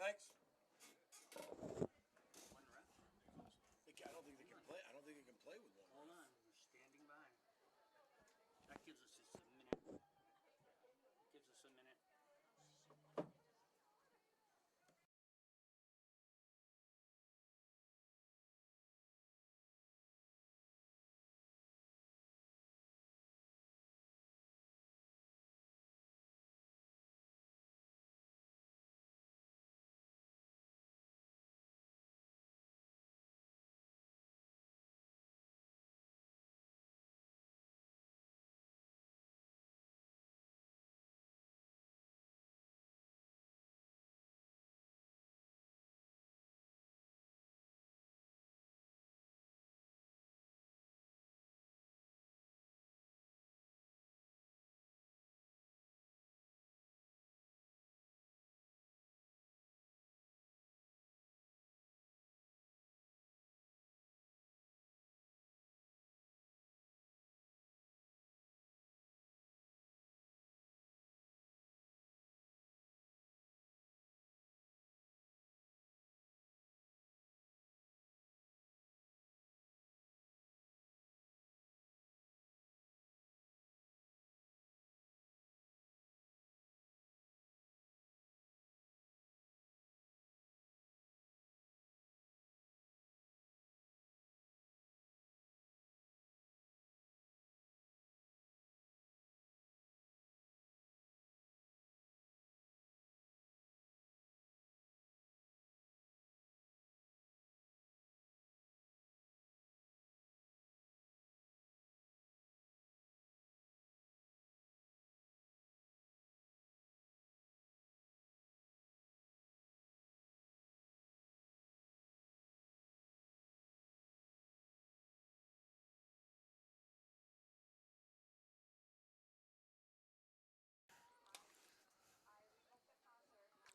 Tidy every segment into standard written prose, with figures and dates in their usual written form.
Thanks. One ref? I don't think they can play. I don't think they can play with one. Hold on, we're standing by. That gives us just a minute. Gives us a minute.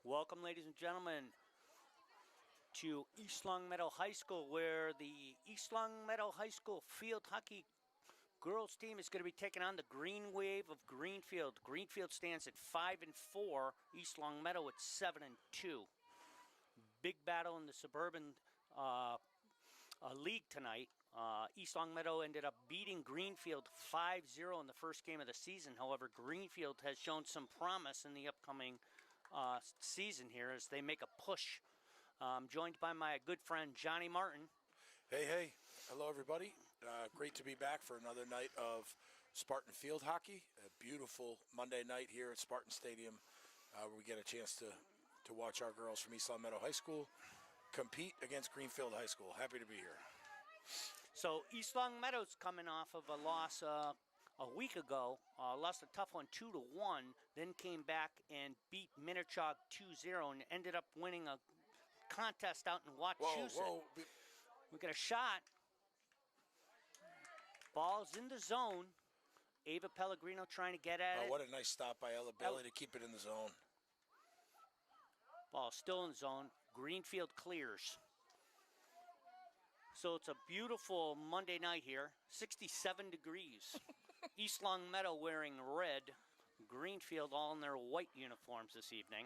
Welcome, ladies and gentlemen, to East Longmeadow High School, where the East Longmeadow High School field hockey girls team is going to be taking on the Green Wave of Greenfield. Greenfield stands at 5-4. East Longmeadow at 7-2. Big battle in the suburban league tonight. East Longmeadow ended up beating Greenfield 5-0 in the first game of the season. However, Greenfield has shown some promise in the upcoming season here as they make a push. I'm joined by my good friend Johnny Martin. Hey. Hello, everybody. Great to be back for another night of Spartan field hockey. A beautiful Monday night here at Spartan Stadium where we get a chance to watch our girls from East Longmeadow High School compete against Greenfield High School. Happy to be here. So East Longmeadow's coming off of a loss a week ago, lost a tough one 2-1, then came back and beat Minnechaug 2-0 and ended up winning a contest out in Wachusett. Whoa. We got a shot. Ball's in the zone. Ava Pellegrino trying to get at it. What a nice stop by Ella Bailey to keep it in the zone. Ball still in zone. Greenfield clears. So it's a beautiful Monday night here. 67 degrees. East Longmeadow wearing red. Greenfield all in their white uniforms this evening.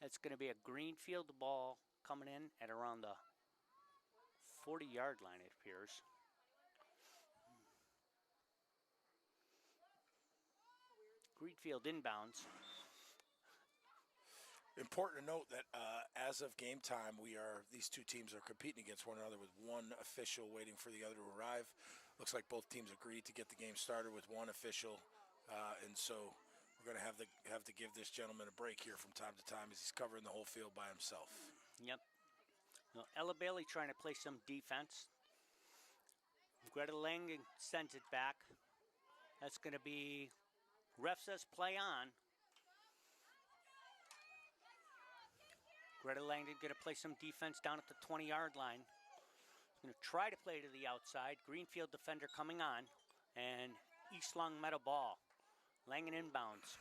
It's going to be a Greenfield ball coming in at around the 40-yard line, it appears. Greenfield inbounds. Important to note that as of game time, these two teams are competing against one another with one official waiting for the other to arrive. Looks like both teams agreed to get the game started with one official, and so we're going to have to give this gentleman a break here from time to time as he's covering the whole field by himself. Yep. Well, Ella Bailey trying to play some defense. Greta Langen sends it back. That's going to be, ref says play on. Greta Langdon going to play some defense down at the 20-yard line. Going to try to play to the outside. Greenfield defender coming on. And East Longmeadow ball. Langen inbounds.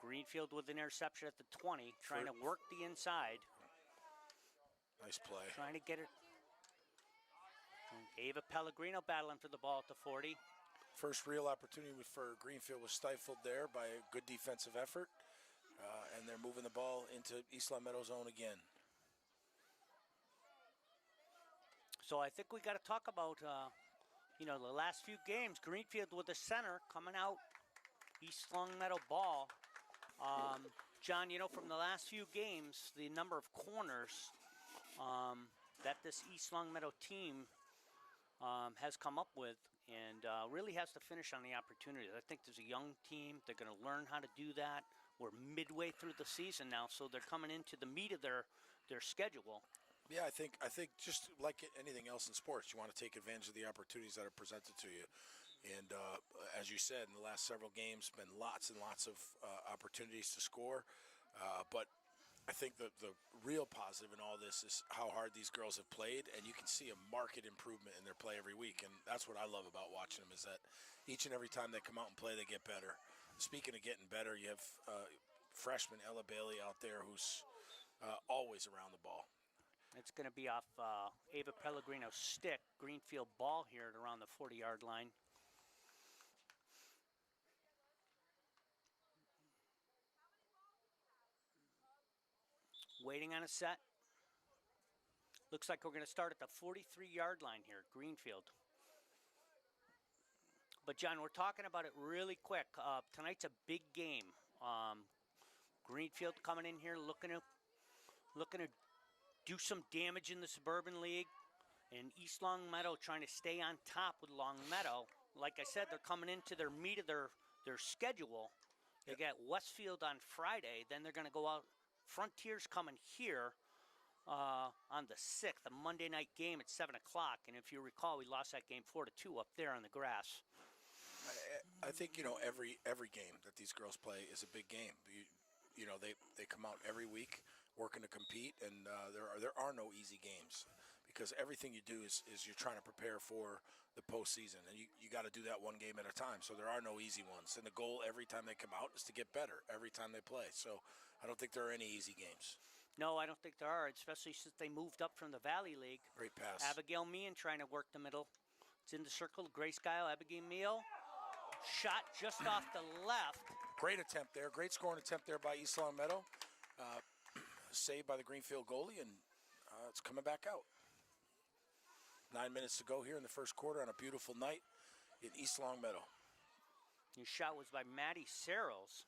Greenfield with an interception at the 20. Trying to work the inside. Nice play. Trying to get it. And Ava Pellegrino battling for the ball at the 40. First real opportunity for Greenfield was stifled there by a good defensive effort, and they're moving the ball into East Long Meadow zone again. So I think we got to talk about, the last few games. Greenfield with the center coming out, East Long Meadow ball. John, from the last few games, the number of corners that this East Long Meadow team has come up with, and really has to finish on the opportunity. I think there's a young team. They're going to learn how to do that. We're midway through the season now, so they're coming into the meat of their schedule. Yeah, I think just like anything else in sports, you want to take advantage of the opportunities that are presented to you. And as you said, in the last several games, been lots and lots of opportunities to score. But I think the real positive in all this is how hard these girls have played, and you can see a marked improvement in their play every week. And that's what I love about watching them, is that each and every time they come out and play, they get better. Speaking of getting better, you have freshman Ella Bailey out there who's always around the ball. It's going to be off Ava Pellegrino's stick. Greenfield ball here at around the 40-yard line. Waiting on a set. Looks like we're going to start at the 43-yard line here, Greenfield. But, John, we're talking about it really quick. Tonight's a big game. Greenfield coming in here looking to do some damage in the Suburban League, and East Long Meadow trying to stay on top with Long Meadow. Like I said, they're coming into their meat of their schedule. They got Westfield on Friday, then they're going to go out. Frontier's coming here on the 6th, a Monday night game at 7 o'clock. And if you recall, we lost that game 4-2 up there on the grass. I think, every game that these girls play is a big game. They come out every week working to compete, and there are no easy games, because everything you do is you're trying to prepare for the postseason, and you got to do that one game at a time. So there are no easy ones, and the goal every time they come out is to get better every time they play. So I don't think there are any easy games. No, I don't think there are, especially since they moved up from the Valley League. Great pass. Abigail Meehan trying to work the middle. It's in the circle. Grace Guile, Abigail Meehan. Shot just off the left. Great attempt there. Great scoring attempt there by East Long Meadow. Saved by the Greenfield goalie, and it's coming back out. 9 minutes to go here in the first quarter on a beautiful night in East Long Meadow. Your shot was by Maddie Searles.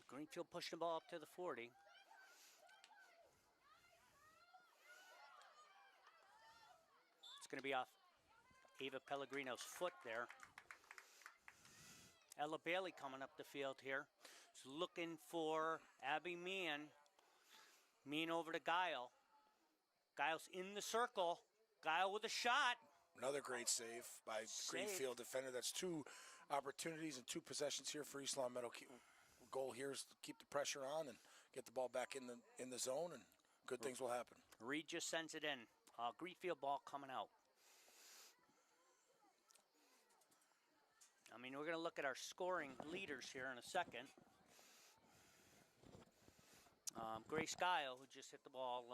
Greenfield pushing the ball up to the 40. It's going to be off Ava Pellegrino's foot there. Ella Bailey coming up the field here. He's looking for Abby Meehan. Meehan over to Guile. Guile's in the circle. Guile with a shot. Another great save by Greenfield defender. That's 2 opportunities and 2 possessions here for East Long Meadow. Goal here is to keep the pressure on and get the ball back in the zone, and good things will happen. Reed just sends it in. Greenfield ball coming out. We're going to look at our scoring leaders here in a second. Grace Guile, who just hit the ball,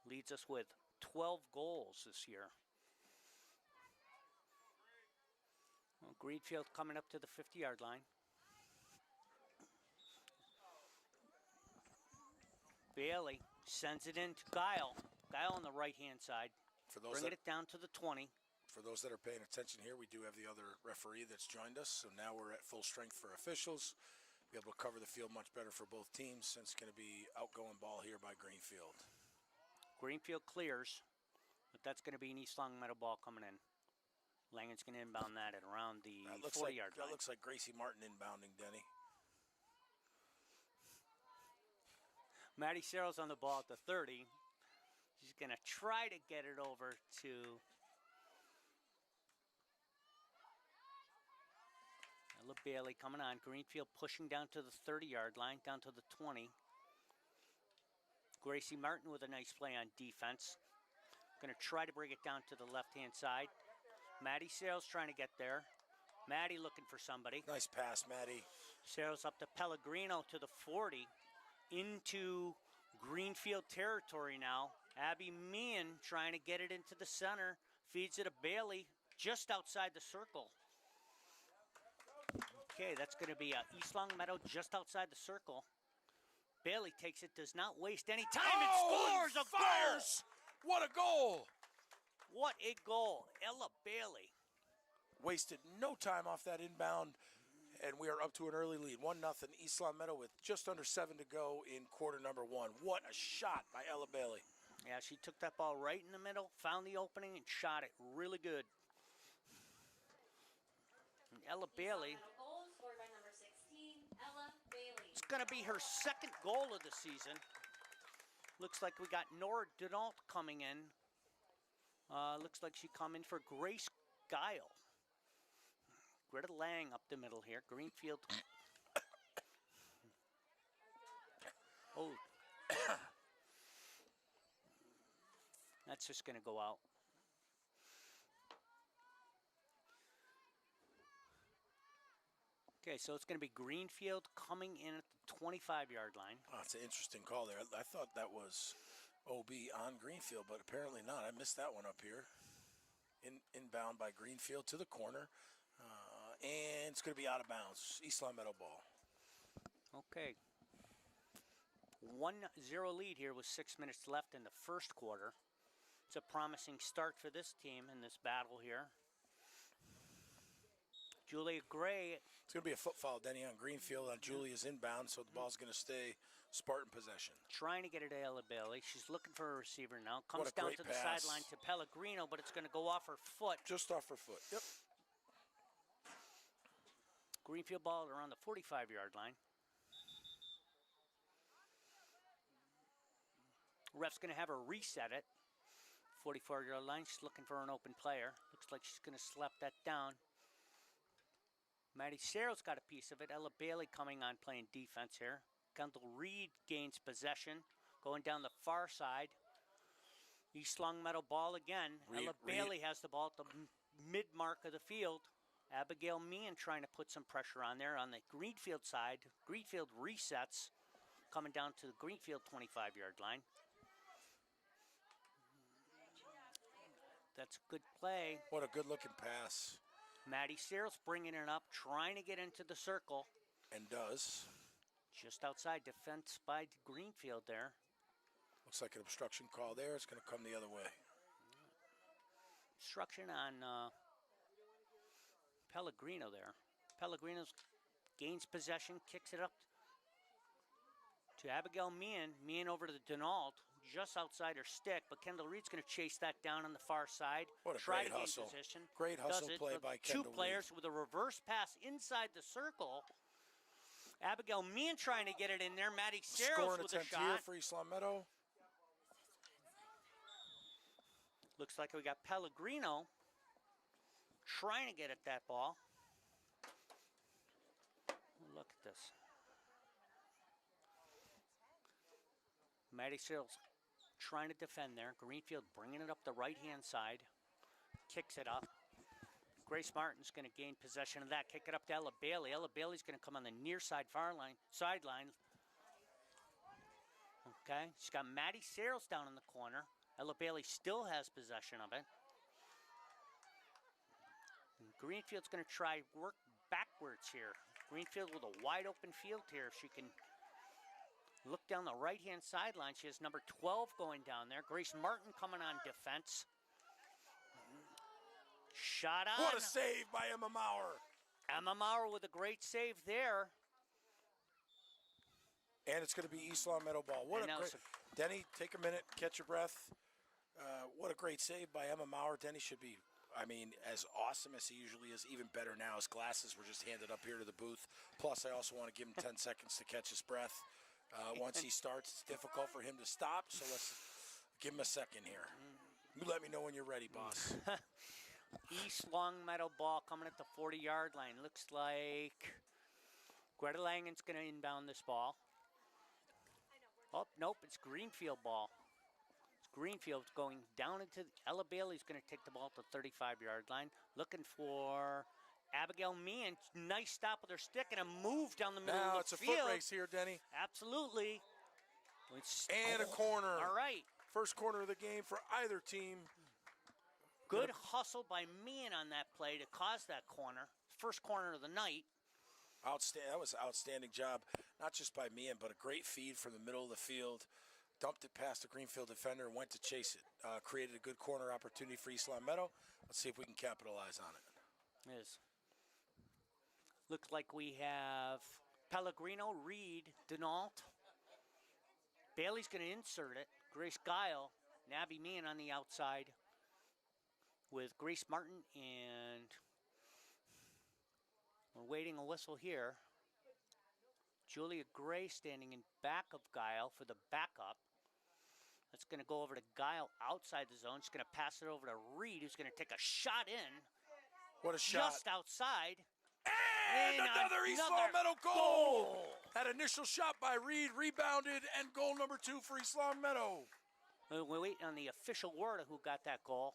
leads us with 12 goals this year. Well, Greenfield coming up to the 50-yard line. Bailey sends it in to Guile. Guile on the right-hand side. Bringing it down to the 20. For those that are paying attention here, we do have the other referee that's joined us. So now we're at full strength for officials. Be able to cover the field much better for both teams, since it's going to be outgoing ball here by Greenfield. Greenfield clears, but that's going to be an East Long Meadow ball coming in. Langen's going to inbound that at around the 40-yard line. That looks like Gracie Martin inbounding, Denny. Maddie Searles on the ball at the 30. She's going to try to get it over to Ella Bailey coming on. Greenfield pushing down to the 30-yard line, down to the 20. Gracie Martin with a nice play on defense. Going to try to bring it down to the left-hand side. Maddie Searles trying to get there. Maddie looking for somebody. Nice pass, Maddie. Searles up to Pellegrino to the 40. Into Greenfield territory now Abby Meehan trying to get it into the center. Feeds it to Bailey just outside the circle. Okay, that's going to be East Long Meadow just outside the circle. Bailey takes it, does not waste any time, and scores a goal! What a goal! What a goal. Ella Bailey. Wasted no time off that inbound, and we are up to an early lead. 1-0 East Long Meadow with just under 7 to go in quarter number 1. What a shot by Ella Bailey. Yeah, she took that ball right in the middle, found the opening, and shot it really good. And Ella Bailey. Goal scored by number 16, Ella Bailey. It's going to be her second goal of the season. Looks like we got Nora Denault coming in. Looks like she come in for Grace Guile. Greta Lang up the middle here. Greenfield. Oh. That's just going to go out. Okay, so it's going to be Greenfield coming in at the 25-yard line. Oh, it's an interesting call there. I thought that was OB on Greenfield, but apparently not. I missed that one up here. Inbound by Greenfield to the corner. And it's going to be out of bounds. East Long Meadow ball. Okay. 1-0 lead here with 6 minutes left in the first quarter. It's a promising start for this team in this battle here. Julia Gray. It's going to be a foot foul, Denny, on Greenfield. On Julia's inbound, so the ball's going to stay Spartan possession. Trying to get it to Ella Bailey. She's looking for a receiver now. Comes down to the sideline to Pellegrino, but it's going to go off her foot. Just off her foot. Yep. Greenfield ball around the 45-yard line. Ref's going to have her reset it. 44-yard line. She's looking for an open player. Looks like she's going to slap that down. Maddie Searles got a piece of it. Ella Bailey coming on playing defense here. Kendall Reed gains possession. Going down the far side. East Long Meadow ball again. Ella Bailey has the ball at the mid-mark of the field. Abigail Meehan trying to put some pressure on there on the Greenfield side. Greenfield resets. Coming down to the Greenfield 25-yard line. That's a good play. What a good-looking pass. Maddie Searles bringing it up, trying to get into the circle. And does. Just outside, defense by Greenfield there. Looks like an obstruction call there. It's going to come the other way. Obstruction on Pellegrino there. Pellegrino gains possession, kicks it up to Abigail Meehan. Meehan over to the Denault, just outside her stick, but Kendall Reed's going to chase that down on the far side. What a great hustle. Position. Great hustle play by Kendall Two players Reed. with a reverse pass inside the circle. Abigail Meehan trying to get it in there. Maddie Searles with a shot. Here for East Long Meadow. Looks like we got Pellegrino trying to get at that ball. Look at this. Maddie Searles trying to defend there. Greenfield bringing it up the right-hand side. Kicks it up. Grace Martin's going to gain possession of that. Kick it up to Ella Bailey. Ella Bailey's going to come on the near side sideline. Okay, she's got Maddie Searles down in the corner. Ella Bailey still has possession of it. And Greenfield's going to try work backwards here. Greenfield with a wide open field here. If she can look down the right-hand sideline, she has number 12 going down there. Grace Martin coming on defense. Shot on. What a save by Emma Maurer. Emma Maurer with a great save there. And it's going to be East Long Meadow ball. What a great... Denny, take a minute, catch your breath. What a great save by Emma Maurer. Denny should be, I mean, as awesome as he usually is, even better now. His glasses were just handed up here to the booth. Plus, I also want to give him 10 seconds to catch his breath. Once he starts, it's difficult for him to stop, so let's give him a second here. You let me know when you're ready, boss. East Long Meadow ball coming at the 40-yard line. Looks like Greta Langen's going to inbound this ball. Oh, nope, it's Greenfield ball. It's Greenfield going down into Ella Bailey's going to take the ball at the 35-yard line. Looking for Abigail Meehan. Nice stop with her stick and a move down the middle of the field. Now it's a foot race here, Denny. Absolutely. And a corner. All right. First corner of the game for either team. Good hustle by Meehan on that play to cause that corner. First corner of the night. That was an outstanding job, not just by Meehan, but a great feed from the middle of the field. Dumped it past the Greenfield defender and went to chase it. Created a good corner opportunity for East Long Meadow. Let's see if we can capitalize on it. Looks like we have Pellegrino, Reed, Denault. Bailey's going to insert it. Grace Guile, Nabby Meehan on the outside with Grace Martin, and we're waiting a whistle here. Julia Gray standing in back of Guile for the backup. That's going to go over to Guile outside the zone. She's going to pass it over to Reed, who's going to take a shot in. What a shot. Just outside. And another East Long Meadow goal. That initial shot by Reed, rebounded, and goal number 2 for East Long Meadow. We're waiting on the official word of who got that goal.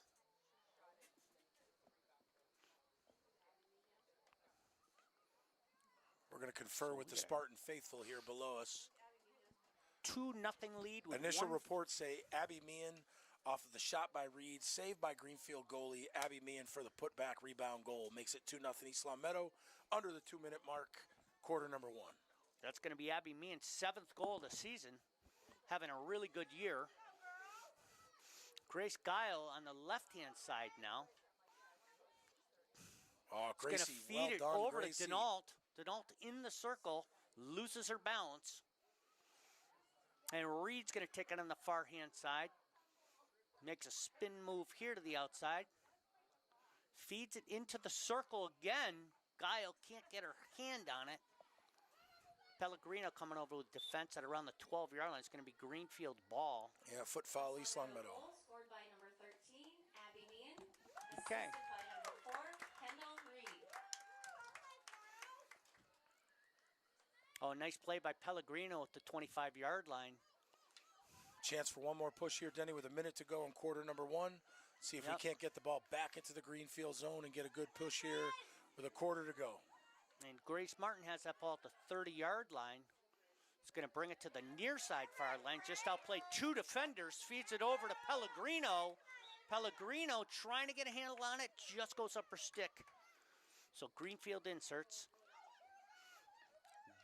We're going to confer with the Spartan faithful here below us. 2-0 lead. With Initial reports say Abby Meehan off of the shot by Reed, saved by Greenfield goalie. Abby Meehan for the putback rebound goal. Makes it 2-0 East Long Meadow under the 2-minute mark, quarter number 1. That's going to be Abby Meehan's 7th goal of the season. Having a really good year. Grace Guile on the left-hand side now. Oh, Gracie, going to feed it well done, over Gracie. to Denault. Denault in the circle, loses her balance. And Reed's going to take it on the far-hand side. Makes a spin move here to the outside. Feeds it into the circle again. Guile can't get her hand on it. Pellegrino coming over with defense at around the 12-yard line. It's going to be Greenfield ball. Yeah, foot foul, East Long Meadow. Goal scored by number 13, Abby Meehan. Okay. Assisted by number 4, Kendall Reed. Oh, nice play by Pellegrino at the 25-yard line. Chance for one more push here, Denny, with a minute to go in quarter number 1. See if we can't get the ball back into the Greenfield zone and get a good push here with a quarter to go. And Grace Martin has that ball at the 30-yard line. It's going to bring it to the near side far line. Just outplayed 2 defenders. Feeds it over to Pellegrino. Pellegrino trying to get a handle on it. Just goes up her stick. So Greenfield inserts.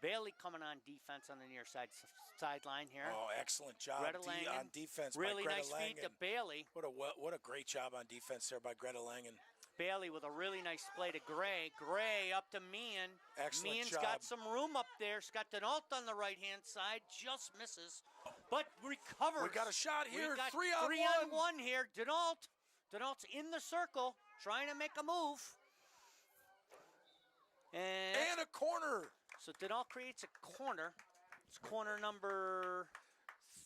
Bailey coming on defense on the near sideline here. Oh, excellent job on defense really by Greta nice feed to Langen. Bailey. What a great job on defense there by Greta Langen. Bailey with a really nice play to Gray. Gray up to Meehan. Excellent Meehan's job. got some room up there. She's got Denault on the right-hand side. Just misses, but recovers. We got a shot here. We got 3 on on 1 here. Denault's in the circle, trying to make a move. And a corner. So Denault creates a corner. It's corner number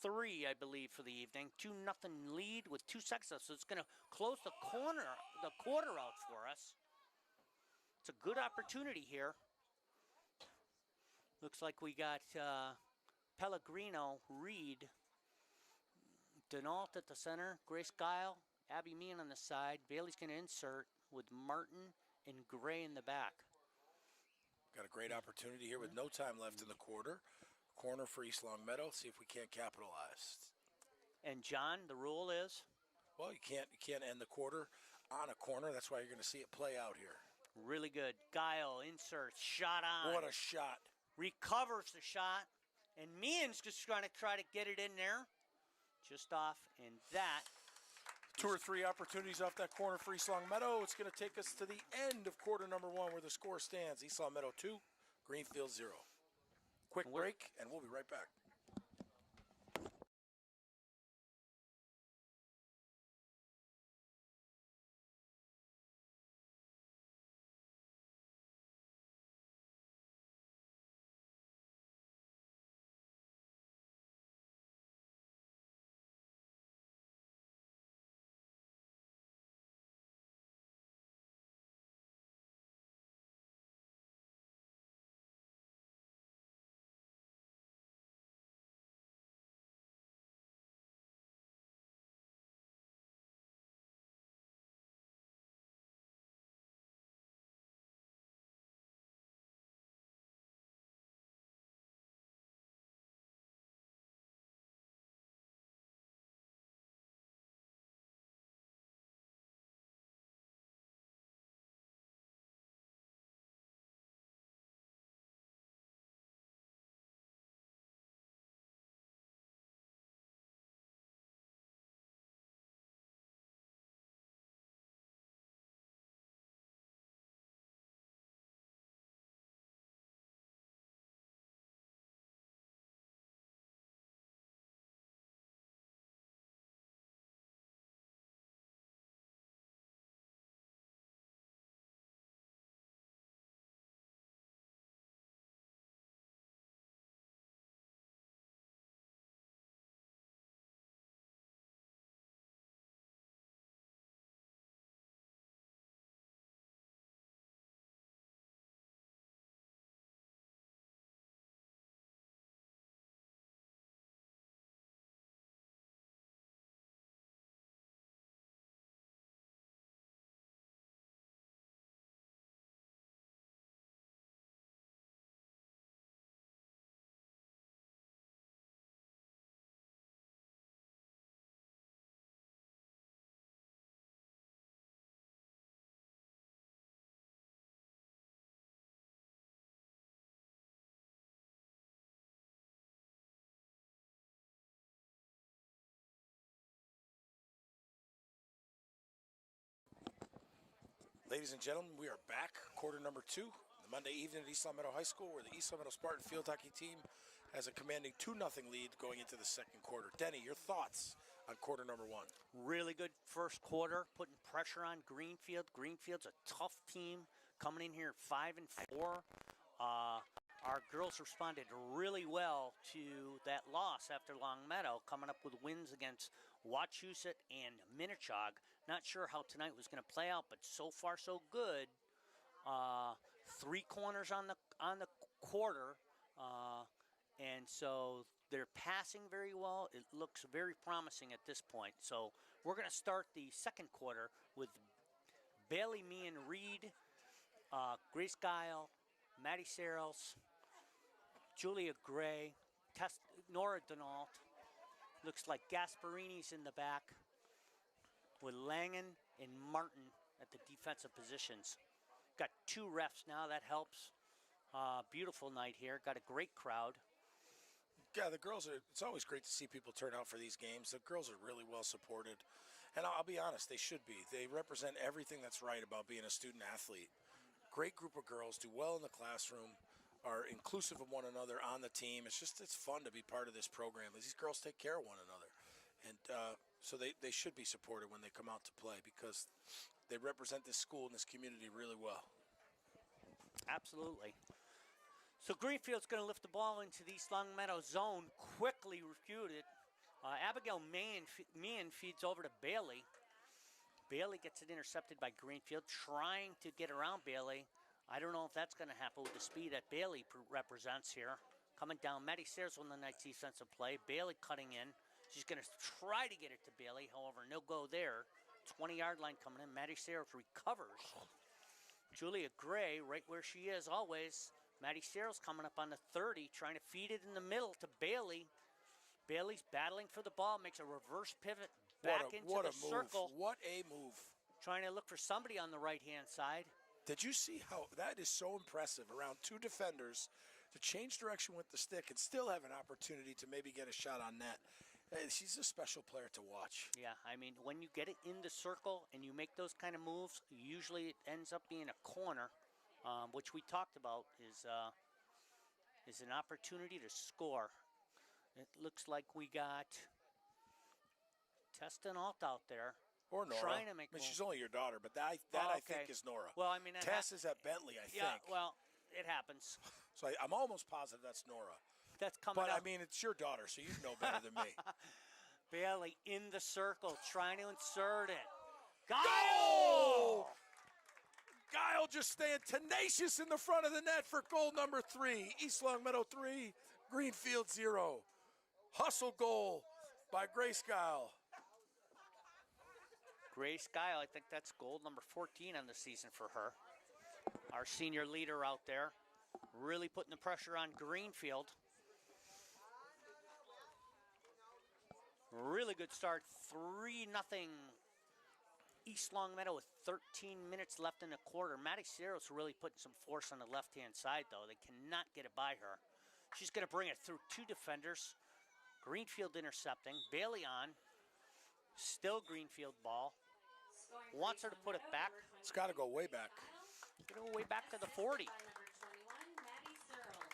3, I believe, for the evening. 2-0 lead with 2 seconds left. So it's going to close the quarter out for us. It's a good opportunity here. Looks like we got Pellegrino, Reed, Denault at the center, Grace Guile, Abby Meehan on the side. Bailey's going to insert with Martin and Gray in the back. Got a great opportunity here with no time left in the quarter. Corner for East Long Meadow. See if we can't capitalize. And John, the rule is? Well, you can't end the quarter on a corner. That's why you're going to see it play out here. Really good. Guile inserts, shot on. What a shot. Recovers the shot. And Meehan's just trying to get it in there. Just off. And that. 2 or 3 opportunities off that corner for East Long Meadow. It's going to take us to the end of quarter number 1 where the score stands. East Long Meadow 2, Greenfield 0. Quick break, and we'll be right back. Ladies and gentlemen, we are back. Quarter number 2, the Monday evening at East Long Meadow High School, where the East Long Meadow Spartan field hockey team has a commanding 2-0 lead going into the second quarter. Denny, your thoughts on quarter number 1? Really good first quarter, putting pressure on Greenfield. Greenfield's a tough team coming in here 5-4. Our girls responded really well to that loss after Long Meadow, coming up with wins against Wachusett and Minichog. Not sure how tonight was going to play out, but so far so good. 3 corners on the quarter, and so they're passing very well. It looks very promising at this point. So we're going to start the second quarter with Bailey, Meehan, Reed, Grace Guile, Maddie Searles, Julia Gray, Nora Denault. Looks like Gasparini's in the back with Langen and Martin at the defensive positions. Got 2 refs now, that helps. Beautiful night here, got a great crowd. Yeah, the girls it's always great to see people turn out for these games. The girls are really well supported. And I'll be honest, they should be. They represent everything that's right about being a student athlete. Great group of girls, do well in the classroom, are inclusive of one another on the team. It's fun to be part of this program. These girls take care of one another. And so they should be supported when they come out to play, because they represent this school and this community really well. Absolutely. So Greenfield's going to lift the ball into the East Long Meadow zone, quickly refuted. Abigail Meehan feeds over to Bailey. Bailey gets it intercepted by Greenfield, trying to get around Bailey. I don't know if that's going to happen with the speed that Bailey represents here. Coming down, Maddie Sears on the night's defensive play. Bailey cutting in. She's going to try to get it to Bailey, however, no go there. 20-yard line coming in. Maddie Sears recovers. Julia Gray, right where she is always. Maddie Searles coming up on the 30, trying to feed it in the middle to Bailey. Bailey's battling for the ball, makes a reverse pivot back into the circle. What a move. Trying to look for somebody on the right-hand side. Did you see how that is so impressive? Around 2 defenders to change direction with the stick and still have an opportunity to maybe get a shot on net. She's a special player to watch. Yeah, I mean, when you get it in the circle and you make those kind of moves, usually it ends up being a corner, which we talked about is an opportunity to score. It looks like we got Tess Denault out there. Or Nora. Trying to make I mean, she's only your daughter, but I think is Nora. Well, I mean, Tess is at Bentley, I think. Yeah, well, it happens. So I'm almost positive that's Nora. That's coming But, up. I mean, it's your daughter, so you know better than me. Bailey in the circle, trying to insert it. Goal! Guile just staying tenacious in the front of the net for goal number 3. East Long Meadow 3, Greenfield 0. Hustle goal by Grace Guile. Grace Guile, I think that's goal number 14 on the season for her. Our senior leader out there, really putting the pressure on Greenfield. Really good start, 3-0 East Long Meadow with 13 minutes left in the quarter. Maddie Searles really putting some force on the left-hand side, though. They cannot get it by her. She's going to bring it through 2 defenders. Greenfield intercepting. Bailey on. Still Greenfield ball. Wants her to put it back. It's got to go way back. Go way back to the 40. By number 21, Maddie Searles.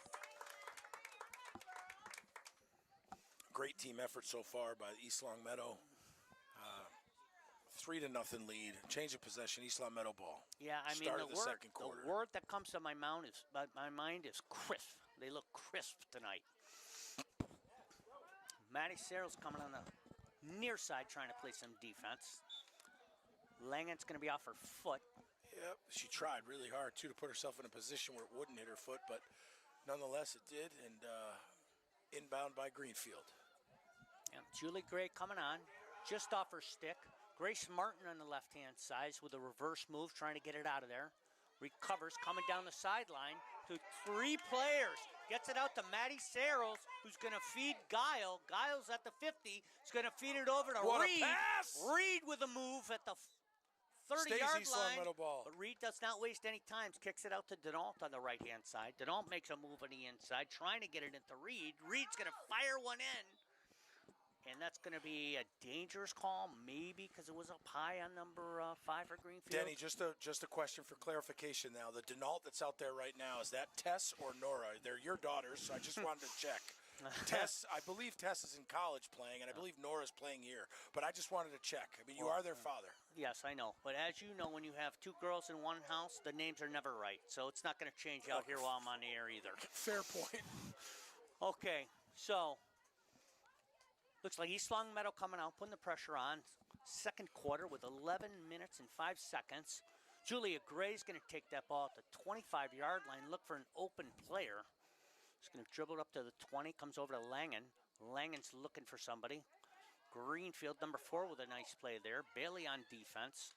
Great team effort so far by East Long Meadow. 3-0 lead. Change of possession, East Long Meadow ball. Yeah, I mean, Start of the second quarter. The word that comes to my mind is crisp. They look crisp tonight. Maddie Searles coming on the near side trying to play some defense. Langen's going to be off her foot. Yep, she tried really hard, too, to put herself in a position where it wouldn't hit her foot, but nonetheless it did, and inbound by Greenfield. Yeah, Julie Gray coming on, just off her stick. Grace Martin on the left-hand side with a reverse move, trying to get it out of there. Recovers, coming down the sideline to 3 players. Gets it out to Maddie Searles, who's going to feed Guile. Guile's at the 50. He's going to feed it over to What Reed. a pass! Reed with a move at the 30-yard East Long line. Meadow ball. But Reed does not waste any time. Kicks it out to Denault on the right-hand side. Denault makes a move on the inside, trying to get it into Reed. Reed's going to fire one in. and that's going to be a dangerous call, maybe because it was up high on number 5 for Greenfield. Denny, just a question for clarification now. The Denault that's out there right now, is that Tess or Nora? They're your daughters, so I just wanted to check. Tess, I believe Tess is in college playing, and I believe Nora's playing here. But I just wanted to check. I mean, you are their father. Yes, I know. But as you know, when you have 2 girls in one house, the names are never right. So it's not going to change out here while I'm on the air either. Fair point. Okay, so looks like East Long Meadow coming out, putting the pressure on. Second quarter with 11 minutes and 5 seconds. Julia Gray's going to take that ball at the 25-yard line, look for an open player. She's going to dribble it up to the 20, comes over to Langen. Langen's looking for somebody. Greenfield, number 4, with a nice play there. Bailey on defense.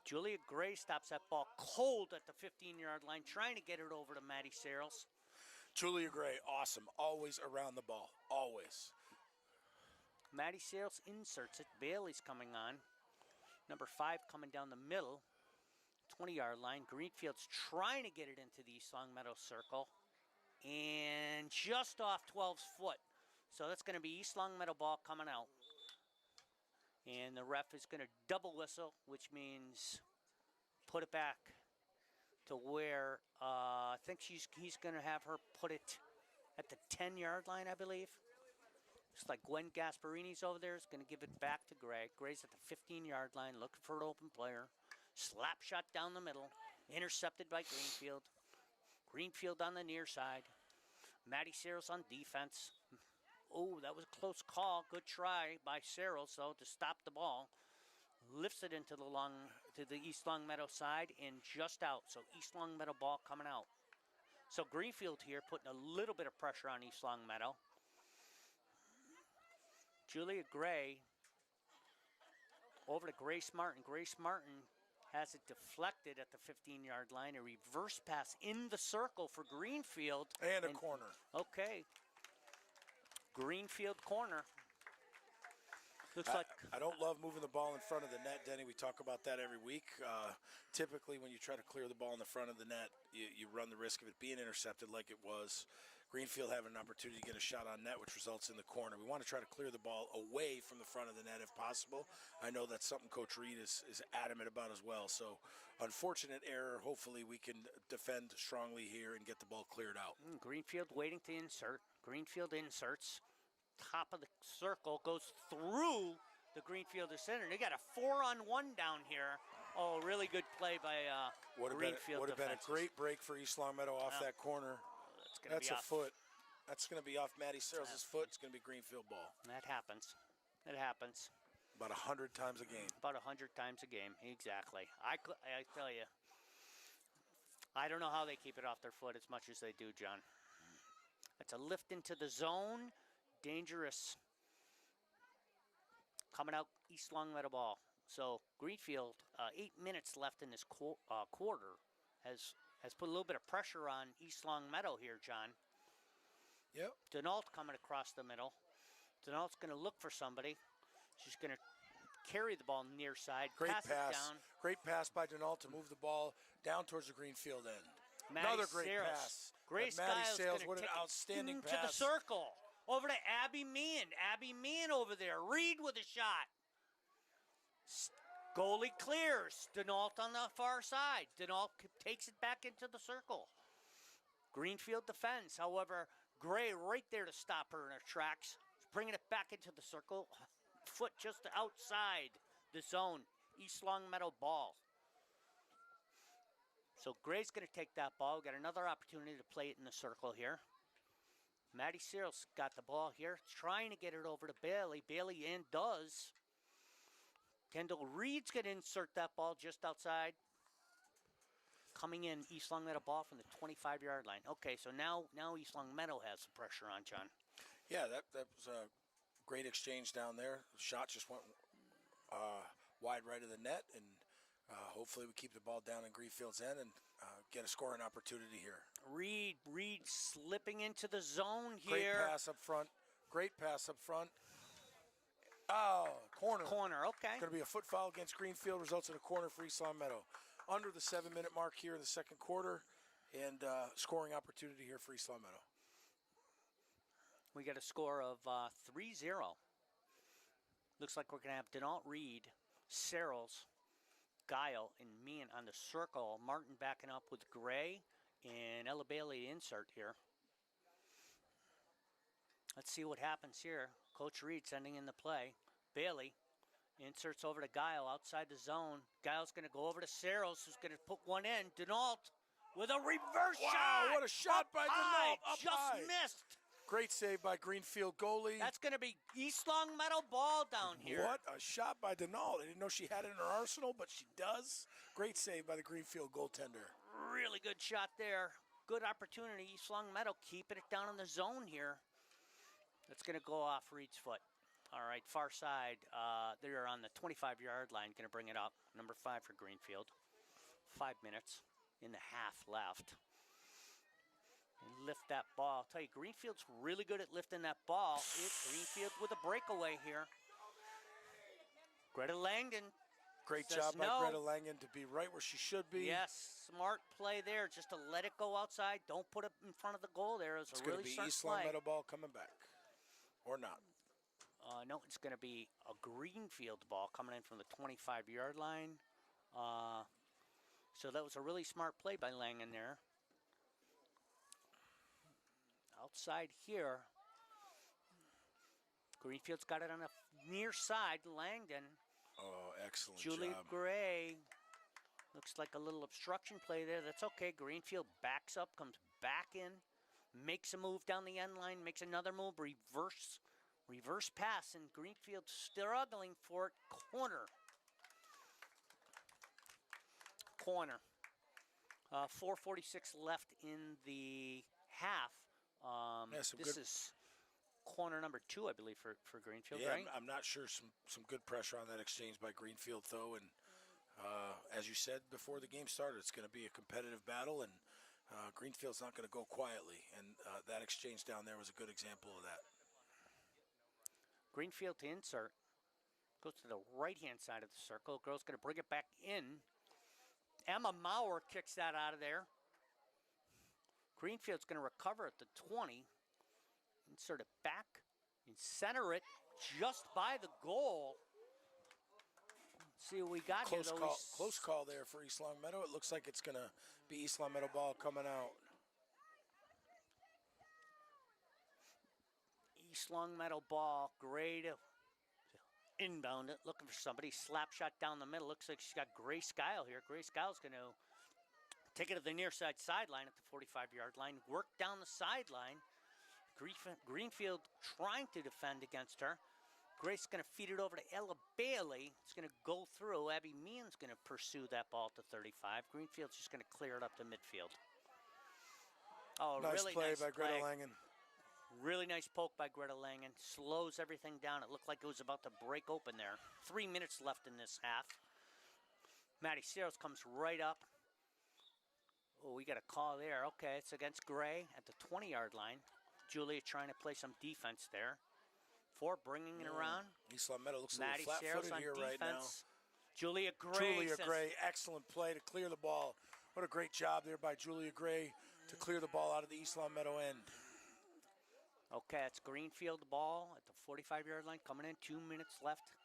Julia Gray stops that ball cold at the 15-yard line, trying to get it over to Maddie Searles. Julia Gray, awesome. Always around the ball. Always. Maddie Searles inserts it. Bailey's coming on. Number 5 coming down the middle. 20-yard line. Greenfield's trying to get it into the East Long Meadow circle. And just off 12's foot. So that's going to be East Long Meadow ball coming out. And the ref is going to double whistle, which means put it back to where I think he's going to have her put it at the 10-yard line, I believe. Looks like Gwen Gasparini's over there is going to give it back to Gray. Gray's at the 15-yard line looking for an open player. Slap shot down the middle. Intercepted by Greenfield. Greenfield on the near side. Maddie Searles on defense. Oh, that was a close call. Good try by Searles, though, to stop the ball. Lifts it into the East Long Meadow side and just out. So East Long Meadow ball coming out. So Greenfield here putting a little bit of pressure on East Long Meadow. Julia Gray over to Grace Martin. Grace Martin has it deflected at the 15-yard line. A reverse pass in the circle for Greenfield. And a corner. Okay. Greenfield corner. Looks like I don't love moving the ball in front of the net, Denny. We talk about that every week. Typically, when you try to clear the ball in the front of the net, you run the risk of it being intercepted like it was. Greenfield having an opportunity to get a shot on net, which results in the corner. We want to try to clear the ball away from the front of the net if possible. I know that's something Coach Reed is adamant about as well. So, unfortunate error. Hopefully, we can defend strongly here and get the ball cleared out. Greenfield waiting to insert. Greenfield inserts. Top of the circle goes through the Greenfield center. They got a 4-on-1 down here. Oh, really good play by Greenfield. Would have been a great break for East Long Meadow off that corner. That's a foot. That's going to be off Maddie Searles' foot. It's going to be Greenfield ball. That happens. It happens. About 100 times a game. About 100 times a game. Exactly. I tell you, I don't know how they keep it off their foot as much as they do, John. It's a lift into the zone. Dangerous. Coming out East Long Meadow ball. So Greenfield, 8 minutes left in this quarter, has put a little bit of pressure on East Long Meadow here, John. Yep. Denault coming across the middle. Denault's going to look for somebody. She's going to carry the ball near side. Great pass. It down. Great pass by Denault to move the ball down towards the Greenfield end. Maddie Another great Searles. pass. Grace Maddie Giles Searles, gonna what an take it outstanding into pass. the circle. Over to Abby Meehan. Abby Meehan over there. Reed with a shot. Goalie clears. Denault on the far side. Denault takes it back into the circle. Greenfield defends. However, Gray right there to stop her in her tracks. Bringing it back into the circle. Foot just outside the zone. East Long Meadow ball. So Gray's going to take that ball. Got another opportunity to play it in the circle here. Maddie Searles got the ball here. Trying to get it over to Bailey. Bailey in does. Kendall Reed's going to insert that ball just outside. Coming in, East Long Meadow ball from the 25-yard line. Okay, so now East Long Meadow has the pressure on, John. Yeah, that was a great exchange down there. The shot just went wide right of the net, and hopefully we keep the ball down in Greenfield's end and get a scoring opportunity here. Reed slipping into the zone here. Great pass up front. Great pass up front. Oh, corner. Corner, okay. Going to be a foot foul against Greenfield. Results in a corner for East Long Meadow. Under the 7-minute mark here in the second quarter, and scoring opportunity here for East Long Meadow. We got a score of 3-0. Looks like we're going to have Denault Reed, Searles, Guile, and Meehan on the circle. Martin backing up with Gray and Ella Bailey to insert here. Let's see what happens here. Coach Reed sending in the play. Bailey inserts over to Guile outside the zone. Guile's going to go over to Searles, who's going to put one in. Denault with a reverse shot. Wow, what a shot by Denault. Up Just high. missed. Great save by Greenfield goalie. That's going to be East Longmeadow ball down here. What a shot by Denault. I didn't know she had it in her arsenal, but she does. Great save by the Greenfield goaltender. Really good shot there. Good opportunity. East Longmeadow keeping it down in the zone here. That's going to go off Reed's foot. All right, far side. They're on the 25-yard line. Going to bring it up. Number 5 for Greenfield. 5 minutes in the half left. And lift that ball. I'll tell you, Greenfield's really good at lifting that ball. It's Greenfield with a breakaway here. Greta Langdon. Great says job by no. Greta Langen to be right where she should be. Yes, smart play there. Just to let it go outside. Don't put it in front of the goal there. It was It's a going to really be smart East play. Longmeadow ball coming back. Or not. No, it's going to be a Greenfield ball coming in from the 25-yard line. So that was a really smart play by Langen there. Outside here, Greenfield's got it on the near side. Langdon. Oh, excellent Julie job. Gray. Looks like a little obstruction play there. That's okay. Greenfield backs up, comes back in, makes a move down the end line, makes another move, reverse pass, and Greenfield struggling for it. Corner. 4:46 left in the half. Yeah, This is corner number 2, I believe, for Greenfield, Yeah, right? I'm not sure. Some good pressure on that exchange by Greenfield, though. And as you said before the game started, it's going to be a competitive battle, and Greenfield's not going to go quietly. And that exchange down there was a good example of that. Greenfield to insert. Goes to the right-hand side of the circle. Girl's going to bring it back in. Emma Maurer kicks that out of there. Greenfield's going to recover at the 20. Insert it back and center it just by the goal. Let's see what we got Close here, though. call, close call there for East Longmeadow. It looks like it's going to be East Longmeadow ball coming out. East Longmeadow ball, Gray to inbound it, looking for somebody. Slap shot down the middle. Looks like she's got Grace Guile here. Grace Guile's going to take it to the near side sideline at the 45-yard line. Work down the sideline. Greenfield trying to defend against her. Grace going to feed it over to Ella Bailey. It's going to go through. Abby Meehan's going to pursue that ball to 35. Greenfield's just going to clear it up to midfield. Oh, Nice really play nice by Greta play. Langen. Really nice poke by Greta Langen. Slows everything down. It looked like it was about to break open there. 3 minutes left in this half. Maddie Searles comes right up. Oh, we got a call there. Okay, it's against Gray at the 20-yard line. Julia trying to play some defense there. Bringing it around. East Longmeadow looks Maddie a little Searles flat-footed on here defense. right now. Julia Gray. Julia says, Gray, excellent play to clear the ball. What a great job there by Julia Gray to clear the ball out of the East Longmeadow end. Okay, it's Greenfield ball at the 45-yard line coming in. 2 minutes left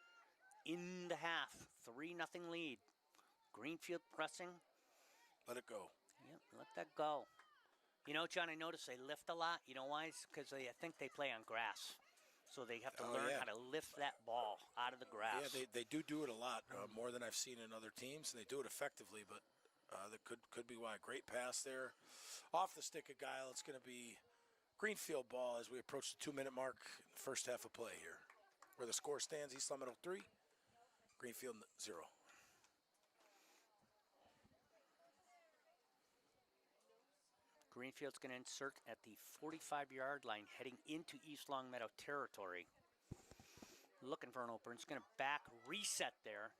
in the half. 3-0 lead. Greenfield pressing. Let it go. Yep, let that go. You know, John, I noticed they lift a lot. You know why? It's because I think they play on grass. So they have to learn how to lift that ball out of the grass. Yeah, they do it a lot, more than I've seen in other teams, and they do it effectively, but that could be why. Great pass there. Off the stick of Guile, it's going to be Greenfield ball as we approach the 2-minute mark, first half of play here. Where the score stands, East Longmeadow 3, Greenfield 0. Greenfield's going to insert at the 45-yard line, heading into East Longmeadow territory. Looking for an opener. It's going to back reset there.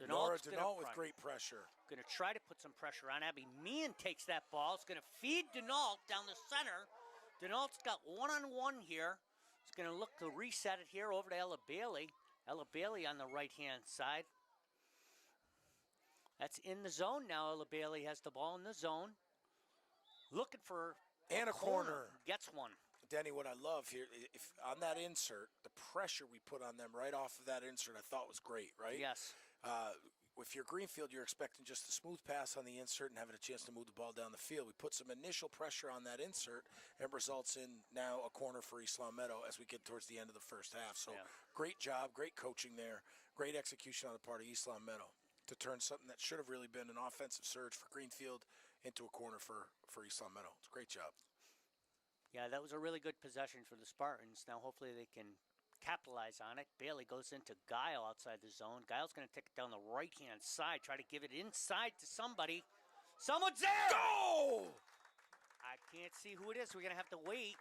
Nora Denault with great pressure. Going to try to put some pressure on. Abby Meehan takes that ball. It's going to feed Denault down the center. Denault's got one-on-one here. It's going to look to reset it here over to Ella Bailey. Ella Bailey on the right-hand side. That's in the zone now. Ella Bailey has the ball in the zone. Looking for And a corner. Gets one. Denny, what I love here, if on that insert, the pressure we put on them right off of that insert I thought was great, right? Yes. If you're Greenfield, you're expecting just a smooth pass on the insert and having a chance to move the ball down the field. We put some initial pressure on that insert, and results in now a corner for East Long Meadow as we get towards the end of the first half. So great job, great coaching there, great execution on the part of East Long Meadow to turn something that should have really been an offensive surge for Greenfield into a corner for East Long Meadow. It's a great job. Yeah, that was a really good possession for the Spartans. Now hopefully they can capitalize on it. Bailey goes into Guile outside the zone. Guile's going to take it down the right-hand side, try to give it inside to somebody. Someone's there! Go! I can't see who it is. We're going to have to wait.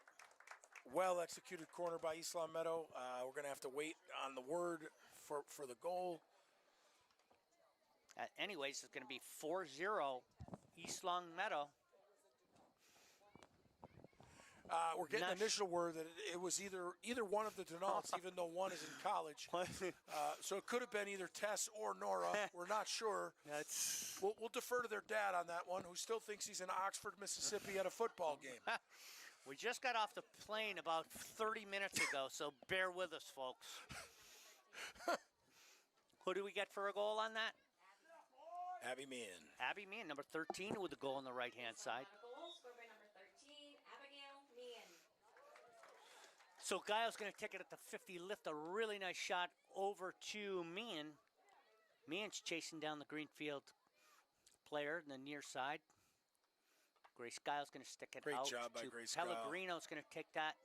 Well-executed corner by East Long Meadow. We're going to have to wait on the word for the goal. Anyways, it's going to be 4-0 East Long Meadow. We're getting initial word that it was either one of the Donalds, even though one is in college. So it could have been either Tess or Nora. We're not sure. We'll defer to their dad on that one, who still thinks he's in Oxford, Mississippi at a football game. We just got off the plane about 30 minutes ago, so bear with us, folks. Who do we get for a goal on that? Abby Meehan. Abby Meehan, number 13, with the goal on the right-hand side. Goal scored by number 13, Abigail Meehan. So Guile's going to take it at the 50, lift a really nice shot over to Meehan. Meehan's chasing down the Greenfield player in the near side. Grace Guile's going to stick it Great out job by to Grace Guile. Pellegrino's going to take that.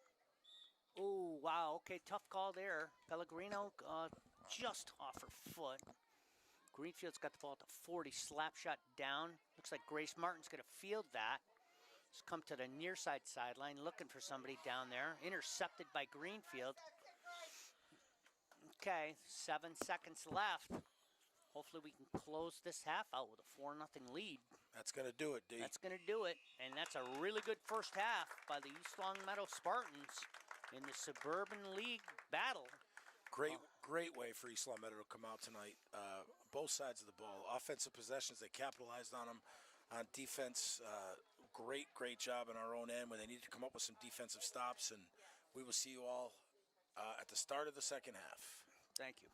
Oh, wow. Okay, tough call there. Pellegrino just off her foot. Greenfield's got the ball at the 40, slap shot down. Looks like Grace Martin's going to field that. Just come to the near side sideline, looking for somebody down there. Intercepted by Greenfield. Okay, 7 seconds left. Hopefully we can close this half out with a 4-0 lead. That's going to do it, D. That's going to do it, and that's a really good first half by the East Long Meadow Spartans in the Suburban League battle. Great way for East Long Meadow to come out tonight. Both sides of the ball. Offensive possessions, they capitalized on them. On defense, great job on our own end when they needed to come up with some defensive stops, and we will see you all at the start of the second half. Thank you.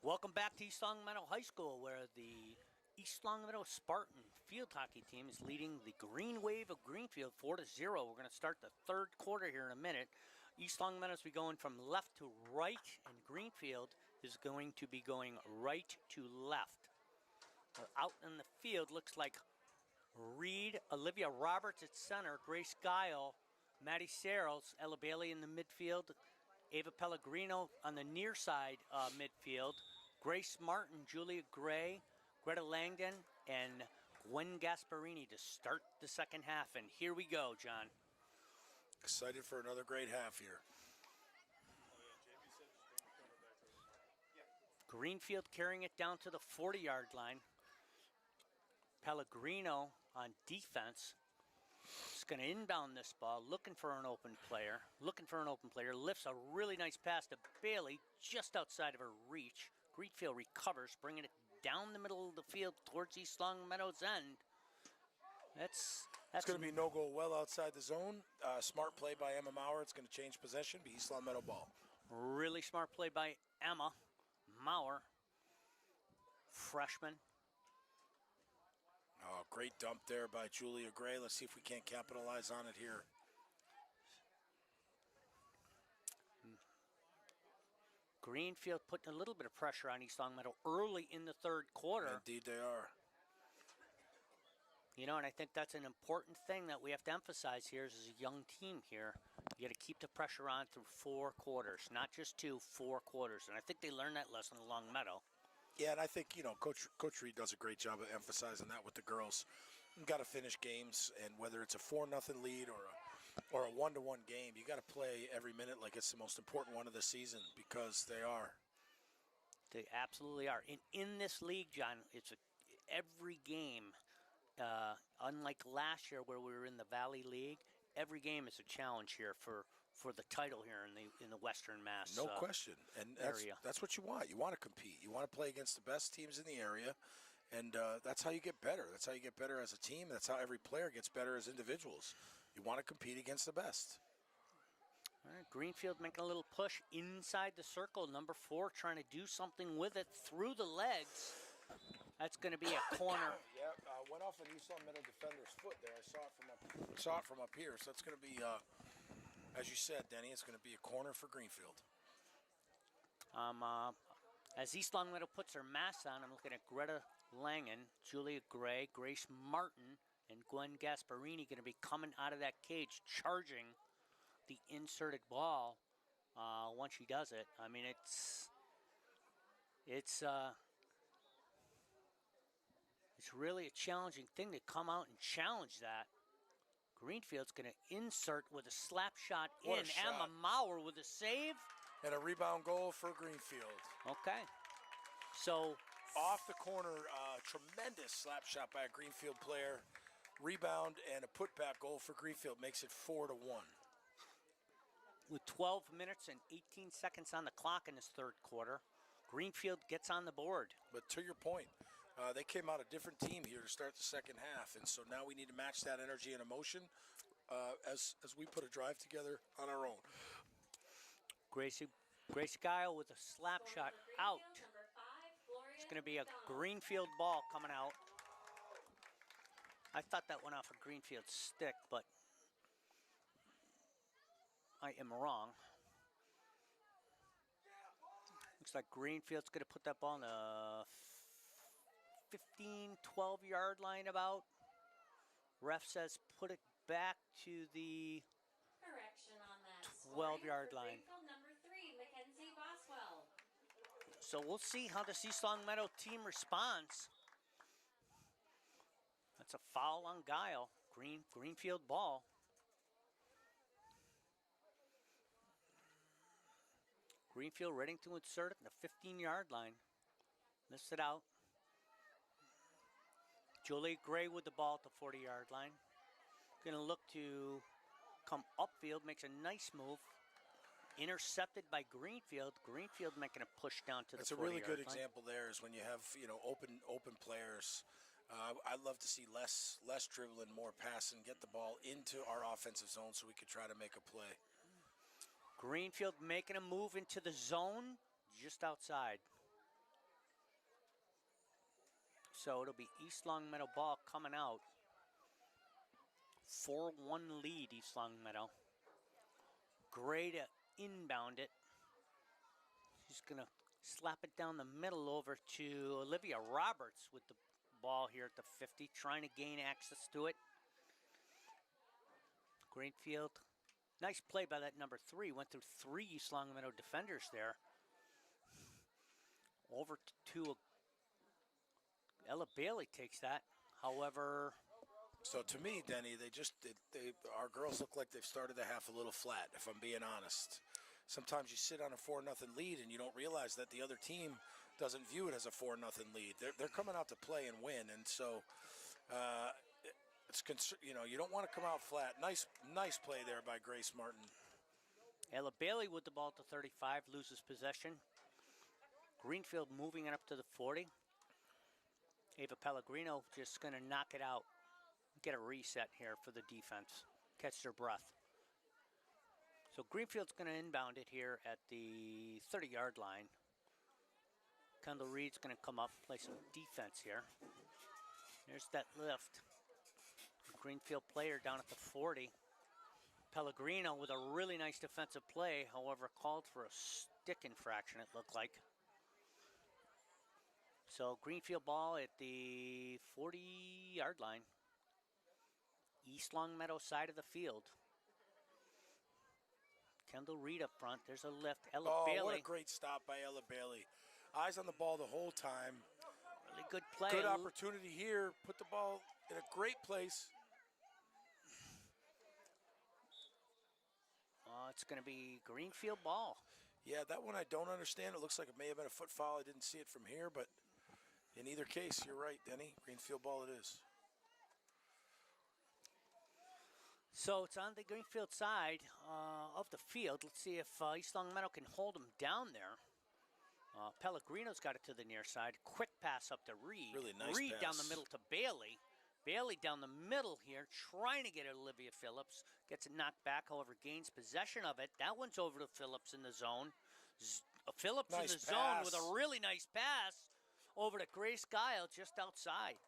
Welcome back to East Longmeadow High School, where the East Longmeadow Spartan field hockey team is leading the Green Wave of Greenfield 4-0. We're going to start the third quarter here in a minute. East Longmeadow will be going from left to right, and Greenfield is going to be going right to left. Out in the field, looks like Reed, Olivia Roberts at center, Grace Guile, Maddie Searles, Ella Bailey in the midfield, Ava Pellegrino on the near side midfield, Grace Martin, Julia Gray, Greta Langdon, and Gwen Gasparini to start the second half. And here we go, John. Excited for another great half here. Greenfield carrying it down to the 40-yard line. Pellegrino on defense is going to inbound this ball, looking for an open player, lifts a really nice pass to Bailey just outside of her reach. Greenfield recovers, bringing it down the middle of the field towards East Longmeadow's end. That's going to be no goal well outside the zone. Smart play by Emma Maurer. It's going to change possession, be East Longmeadow ball. Really smart play by Emma Maurer, freshman. Oh, great dump there by Julia Gray. Let's see if we can't capitalize on it here. Greenfield putting a little bit of pressure on East Longmeadow early in the third quarter. Indeed they are. You know, and I think that's an important thing that we have to emphasize here as a young team here. You got to keep the pressure on through 4 quarters, not just 2, 4 quarters. And I think they learned that lesson in Longmeadow. Yeah, and I think, you know, Coach Reed does a great job of emphasizing that with the girls. You got to finish games, and whether it's a 4-0 lead or a 1-1 game, you got to play every minute like it's the most important one of the season, because they are. They absolutely are. In this league, John, it's every game, unlike last year where we were in the Valley League, every game is a challenge here for the title here in the Western Mass. No question. And that's what you want. You want to compete. You want to play against the best teams in the area, and that's how you get better. That's how you get better as a team. That's how every player gets better as individuals. You want to compete against the best. All right, Greenfield making a little push inside the circle. Number 4 trying to do something with it through the legs. That's going to be a corner. Yeah, went off an East Longmeadow defender's foot there. I saw it from up here. So it's going to be, as you said, Denny, it's going to be a corner for Greenfield. As East Longmeadow puts her mask on, I'm looking at Greta Langen, Julia Gray, Grace Martin, and Gwen Gasparini going to be coming out of that cage, charging the inserted ball once she does it. I mean, it's really a challenging thing to come out and challenge that. Greenfield's going to insert with a slap shot in. Emma Maurer with a save. And a rebound goal for Greenfield. Okay. So off the corner, tremendous slap shot by a Greenfield player. Rebound and a putback goal for Greenfield makes it 4-1. With 12 minutes and 18 seconds on the clock in this third quarter, Greenfield gets on the board. But to your point, they came out a different team here to start the second half, and so now we need to match that energy and emotion as we put a drive together on our own. Grace Guile with a slap shot out. It's going to be a Greenfield ball coming out. I thought that went off a Greenfield stick, but I am wrong. Looks like Greenfield's going to put that ball on the 15, 12-yard line about. Ref says put it back to the 12-yard line. Number 3, Mackenzie Boswell. So we'll see how the East Longmeadow team responds. That's a foul on Guile. Greenfield ball. Greenfield ready to insert it in the 15-yard line. Missed it out. Julie Gray with the ball at the 40-yard line. Going to look to come upfield, makes a nice move. Intercepted by Greenfield. Greenfield making a push down to the 40-yard line. That's a really good example there is when you have, open players. I'd love to see less dribbling, more passing, get the ball into our offensive zone so we could try to make a play. Greenfield making a move into the zone just outside. So it'll be East Long Meadow ball coming out. 4-1 lead, East Long Meadow. Gray to inbound it. She's going to slap it down the middle over to Olivia Roberts with the ball here at the 50, trying to gain access to it. Greenfield, nice play by that number 3. Went through 3 East Long Meadow defenders there. Over to Ella Bailey takes that. However, So to me, Denny, our girls look like they've started the half a little flat, if I'm being honest. Sometimes you sit on a 4-0 lead and you don't realize that the other team doesn't view it as a 4-0 lead. They're coming out to play and win, and so you don't want to come out flat. Nice play there by Grace Martin. Ella Bailey with the ball to 35, loses possession. Greenfield moving it up to the 40. Ava Pellegrino just going to knock it out. Get a reset here for the defense. Catch their breath. So Greenfield's going to inbound it here at the 30-yard line. Kendall Reed's going to come up, play some defense here. There's that lift. Greenfield player down at the 40. Pellegrino with a really nice defensive play, however, called for a stick infraction, it looked like. So Greenfield ball at the 40-yard line. East Long Meadow side of the field. Kendall Reed up front. There's a lift. Ella Bailey. What a great stop by Ella Bailey. Eyes on the ball the whole time. Really good play. Good opportunity here. Put the ball in a great place. It's going to be Greenfield ball. Yeah, that one I don't understand. It looks like it may have been a foot foul. I didn't see it from here, but in either case, you're right, Denny. Greenfield ball it is. So it's on the Greenfield side of the field. Let's see if East Long Meadow can hold them down there. Pellegrino's got it to the near side. Quick pass up to Reed. Really nice Reed pass. Down the middle to Bailey. Bailey down the middle here, trying to get Olivia Phillips. Gets it knocked back, however, gains possession of it. That one's over to Phillips in the zone. Phillips Nice in the zone with pass. a really nice pass over to Grace Guile just outside.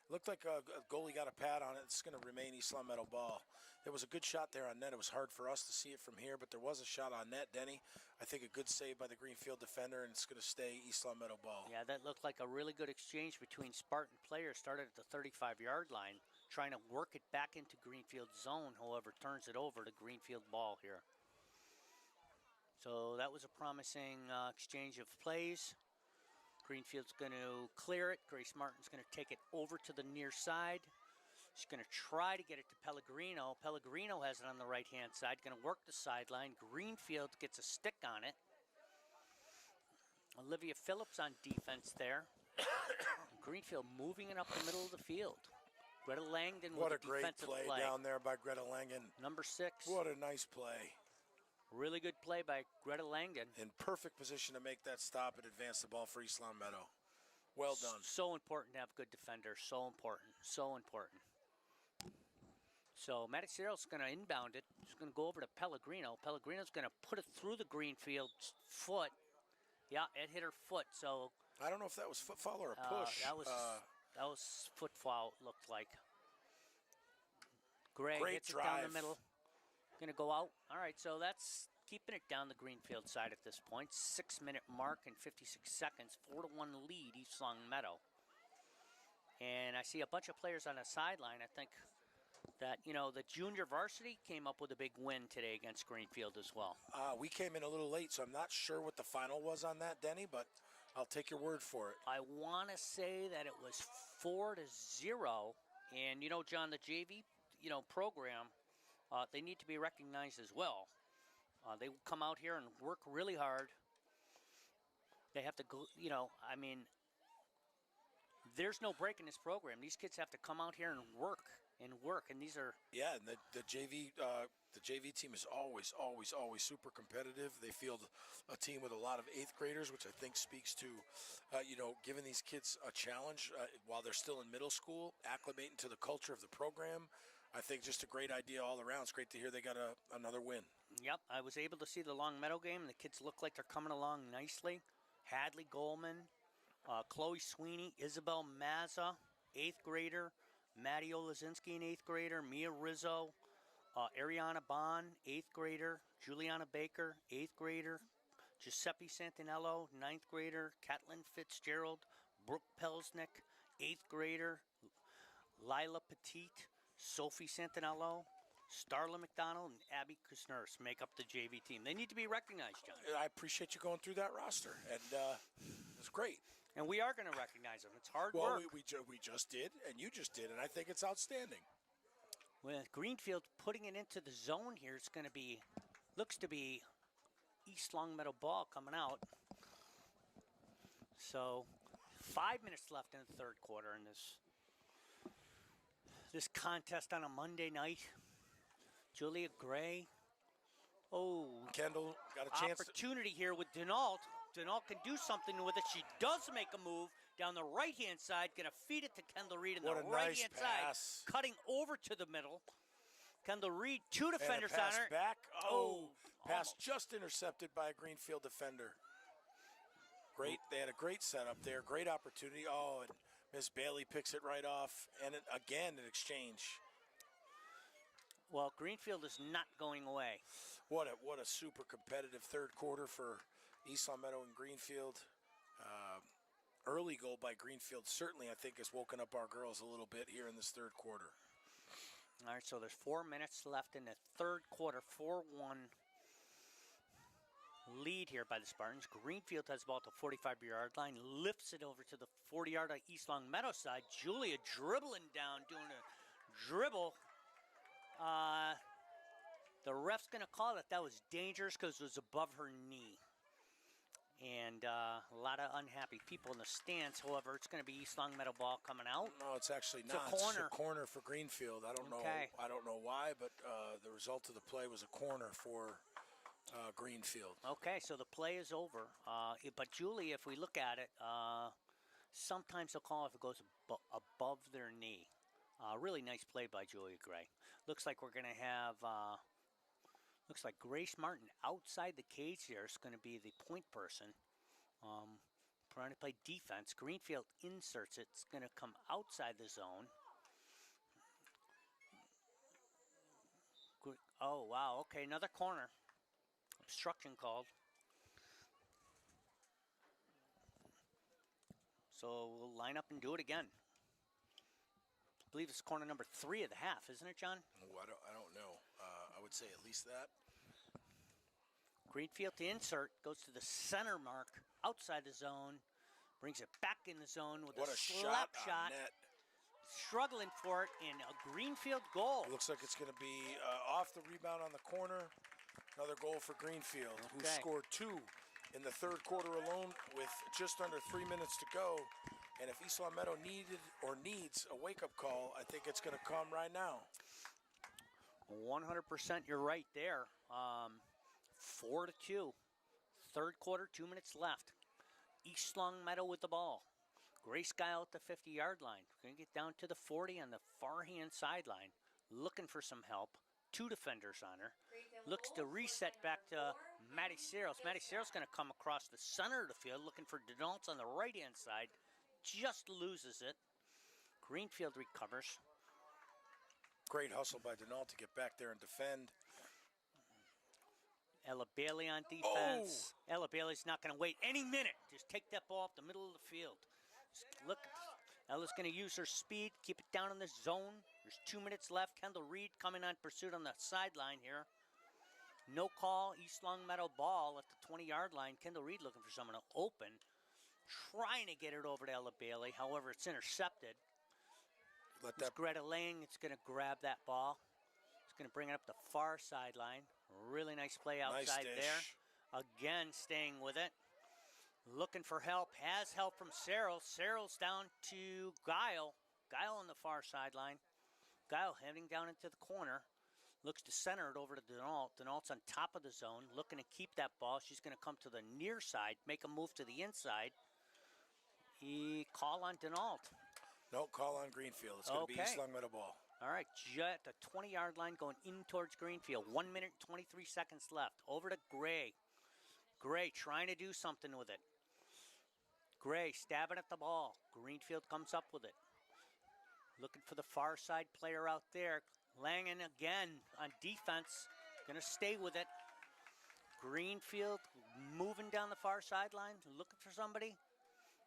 Looked like a goalie got a pad on it. It's going to remain East Long Meadow ball. There was a good shot there on net. It was hard for us to see it from here, but there was a shot on net, Denny. I think a good save by the Greenfield defender, and it's going to stay East Long Meadow ball. Yeah, that looked like a really good exchange between Spartan players. Started at the 35-yard line, trying to work it back into Greenfield's zone. However, turns it over to Greenfield ball here. So that was a promising exchange of plays. Greenfield's going to clear it. Grace Martin's going to take it over to the near side. She's going to try to get it to Pellegrino. Pellegrino has it on the right-hand side. Going to work the sideline. Greenfield gets a stick on it. Olivia Phillips on defense there. Greenfield moving it up the middle of the field. Greta Langdon What with a great defensive play down there by Greta Langen. Number 6. What a nice play. Really good play by Greta Langdon. In perfect position to make that stop and advance the ball for East Long Meadow. Well done. So important to have good defenders. So important. So important. So Maddie Cyril's going to inbound it. She's going to go over to Pellegrino. Pellegrino's going to put it through the Greenfield's foot. Yeah, it hit her foot. So I don't know if that was foot foul or a push. That was foot foul, it looked like. Gray Great hits drive. it down the middle. Going to go out. All right, so that's keeping it down the Greenfield side at this point. 6-minute mark and 56 seconds. 4-1 lead, East Long Meadow. And I see a bunch of players on the sideline. I think that, the junior varsity came up with a big win today against Greenfield as well. We came in a little late, so I'm not sure what the final was on that, Denny, but I'll take your word for it. I want to say that it was 4-0. And, John, the JV, program, they need to be recognized as well. They come out here and work really hard. They have to go, there's no break in this program. These kids have to come out here and work. And these are... Yeah, and the JV team is always super competitive. They field a team with a lot of 8th graders, which I think speaks to, giving these kids a challenge while they're still in middle school, acclimating to the culture of the program. I think just a great idea all around. It's great to hear they got another win. Yep, I was able to see the Long Meadow game. The kids look like they're coming along nicely. Hadley Goldman Chloe Sweeney, Isabel Mazza, 8th grader, Maddie Olazinski, an 8th grader, Mia Rizzo, Ariana Bond, 8th grader, Juliana Baker, 8th grader, Giuseppe Santinello, 9th grader, Catlin Fitzgerald, Brooke Pelsnick, 8th grader, Lila Petite, Sophie Santinello, Starla McDonald, and Abby Kusners make up the JV team. They need to be recognized, John. I appreciate you going through that roster, and it's great. And we are going to recognize them. It's hard Well, work. we just did, and you just did, and I think it's outstanding. With Greenfield putting it into the zone here, it's going to be, looks to be East Longmeadow ball coming out. So 5 minutes left in the third quarter in this contest on a Monday night. Julia Gray. Oh, Kendall got a chance. opportunity here with Denault. Denault can do something with it. She does make a move down the right-hand side. Going to feed it to Kendall Reed on What the a nice right-hand pass. side. Cutting over to the middle. Kendall Reed, two defenders and a pass on her. back. Oh, pass almost. just intercepted by a Greenfield defender. Great. They had a great setup there. Great opportunity. Oh, and Miss Bailey picks it right off. And again, an exchange. Well, Greenfield is not going away. What a super competitive third quarter for East Longmeadow and Greenfield. Early goal by Greenfield certainly, I think, has woken up our girls a little bit here in this third quarter. All right, so there's 4 minutes left in the third quarter. 4-1 lead here by the Spartans. Greenfield has the ball at the 45-yard line, lifts it over to the 40-yard East Longmeadow side. Julia dribbling down, doing a dribble. The ref's going to call it. That was dangerous because it was above her knee. And a lot of unhappy people in the stands. However, it's going to be East Longmeadow ball coming out. No, it's actually It's a not. corner. It's a corner for Greenfield. I don't know. Okay. I don't know why, but the result of the play was a corner for Greenfield. Okay, so the play is over. But Julie, if we look at it, sometimes they'll call if it goes above their knee. Really nice play by Julia Gray. Looks like we're going to have, looks like Grace Martin outside the cage here is going to be the point person. Trying to play defense. Greenfield inserts it. It's going to come outside the zone. Oh, wow. Okay, another corner. Obstruction called. So we'll line up and do it again. I believe it's corner number 3 of the half, isn't it, John? Oh, I don't know. I would say at least that. Greenfield to insert, goes to the center mark, outside the zone, brings it back in the zone with What a a slap shot on net. struggling for it in a Greenfield goal. It looks like it's going to be off the rebound on the corner. Another goal for Greenfield, who Okay. scored 2 in the third quarter alone with just under 3 minutes to go. And if East Longmeadow needed or needs a wake-up call, I think it's going to come right now. 100% you're right there. 4-2. Third quarter, 2 minutes left. East Longmeadow with the ball. Grace Guile at the 50-yard line. Going to get down to the 40 on the far-hand sideline. Looking for some help. 2 defenders on her. Looks to reset back to Maddie Searles. Maddie Searles going to come across the center of the field, looking for Denault on the right-hand side. Just loses it. Greenfield recovers. Great hustle by Denault to get back there and defend. Ella Bailey on defense. Ella Bailey's not going to wait any minute. Just take that ball off the middle of the field. Just look. Ella's going to use her speed, keep it down in the zone. There's 2 minutes left. Kendall Reed coming on pursuit on the sideline here. No call. East Longmeadow ball at the 20-yard line. Kendall Reed looking for someone to open. Trying to get it over to Ella Bailey. However, it's intercepted. Let It's that Greta Lang. It's going to grab that ball. It's going to bring it up the far sideline. Really nice play outside nice there. dish. Again, staying with it. Looking for help. Has help from Searles. Searles down to Guile. Guile on the far sideline. Guile heading down into the corner. Looks to center it over to Denault. Denault's on top of the zone. Looking to keep that ball. She's going to come to the near side. Make a move to the inside. He call on Denault. No, call on Greenfield. It's going to be East Longmeadow ball. All right, at the 20-yard line going in towards Greenfield. 1 minute, 23 seconds left. Over to Gray. Gray trying to do something with it. Gray stabbing at the ball. Greenfield comes up with it. Looking for the far side player out there. Langen again on defense. Gonna stay with it. Greenfield moving down the far sideline, looking for somebody.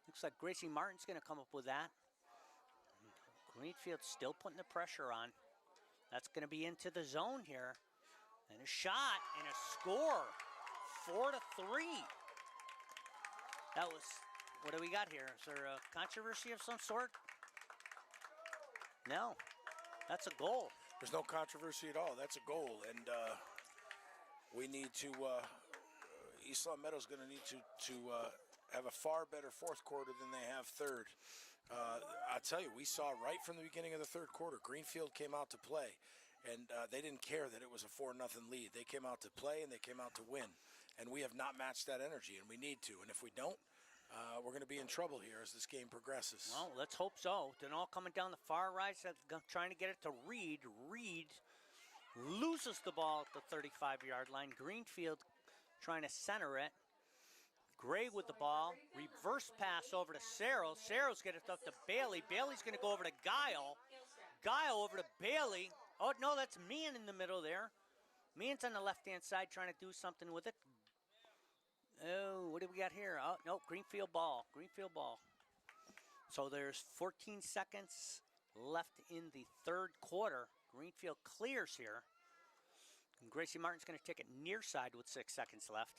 Looks like Gracie Martin's gonna come up with that. Greenfield still putting the pressure on. That's gonna be into the zone here. And a shot and a score. 4-3. That was, what do we got here? Is there a controversy of some sort? No, that's a goal. There's no controversy at all. That's a goal, and we need to. East Long Meadow's going to need to have a far better fourth quarter than they have third. I'll tell you, we saw right from the beginning of the third quarter, Greenfield came out to play, and they didn't care that it was a 4-0 lead. They came out to play, and they came out to win, and we have not matched that energy, and we need to. And if we don't, we're going to be in trouble here as this game progresses. Well, let's hope so. Denal coming down the far right, trying to get it to Reed. Reed loses the ball at the 35-yard line. Greenfield trying to center it. Gray with the ball. Reverse pass over to Searles. Searles gets it up to Bailey. Bailey's going to go over to Guile. Guile over to Bailey. Oh, no, that's Meehan in the middle there. Meehan's on the left-hand side trying to do something with it. Oh, what do we got here? Oh, no, Greenfield ball. Greenfield ball. So there's 14 seconds left in the third quarter. Greenfield clears here. And Gracie Martin's going to take it near side with 6 seconds left.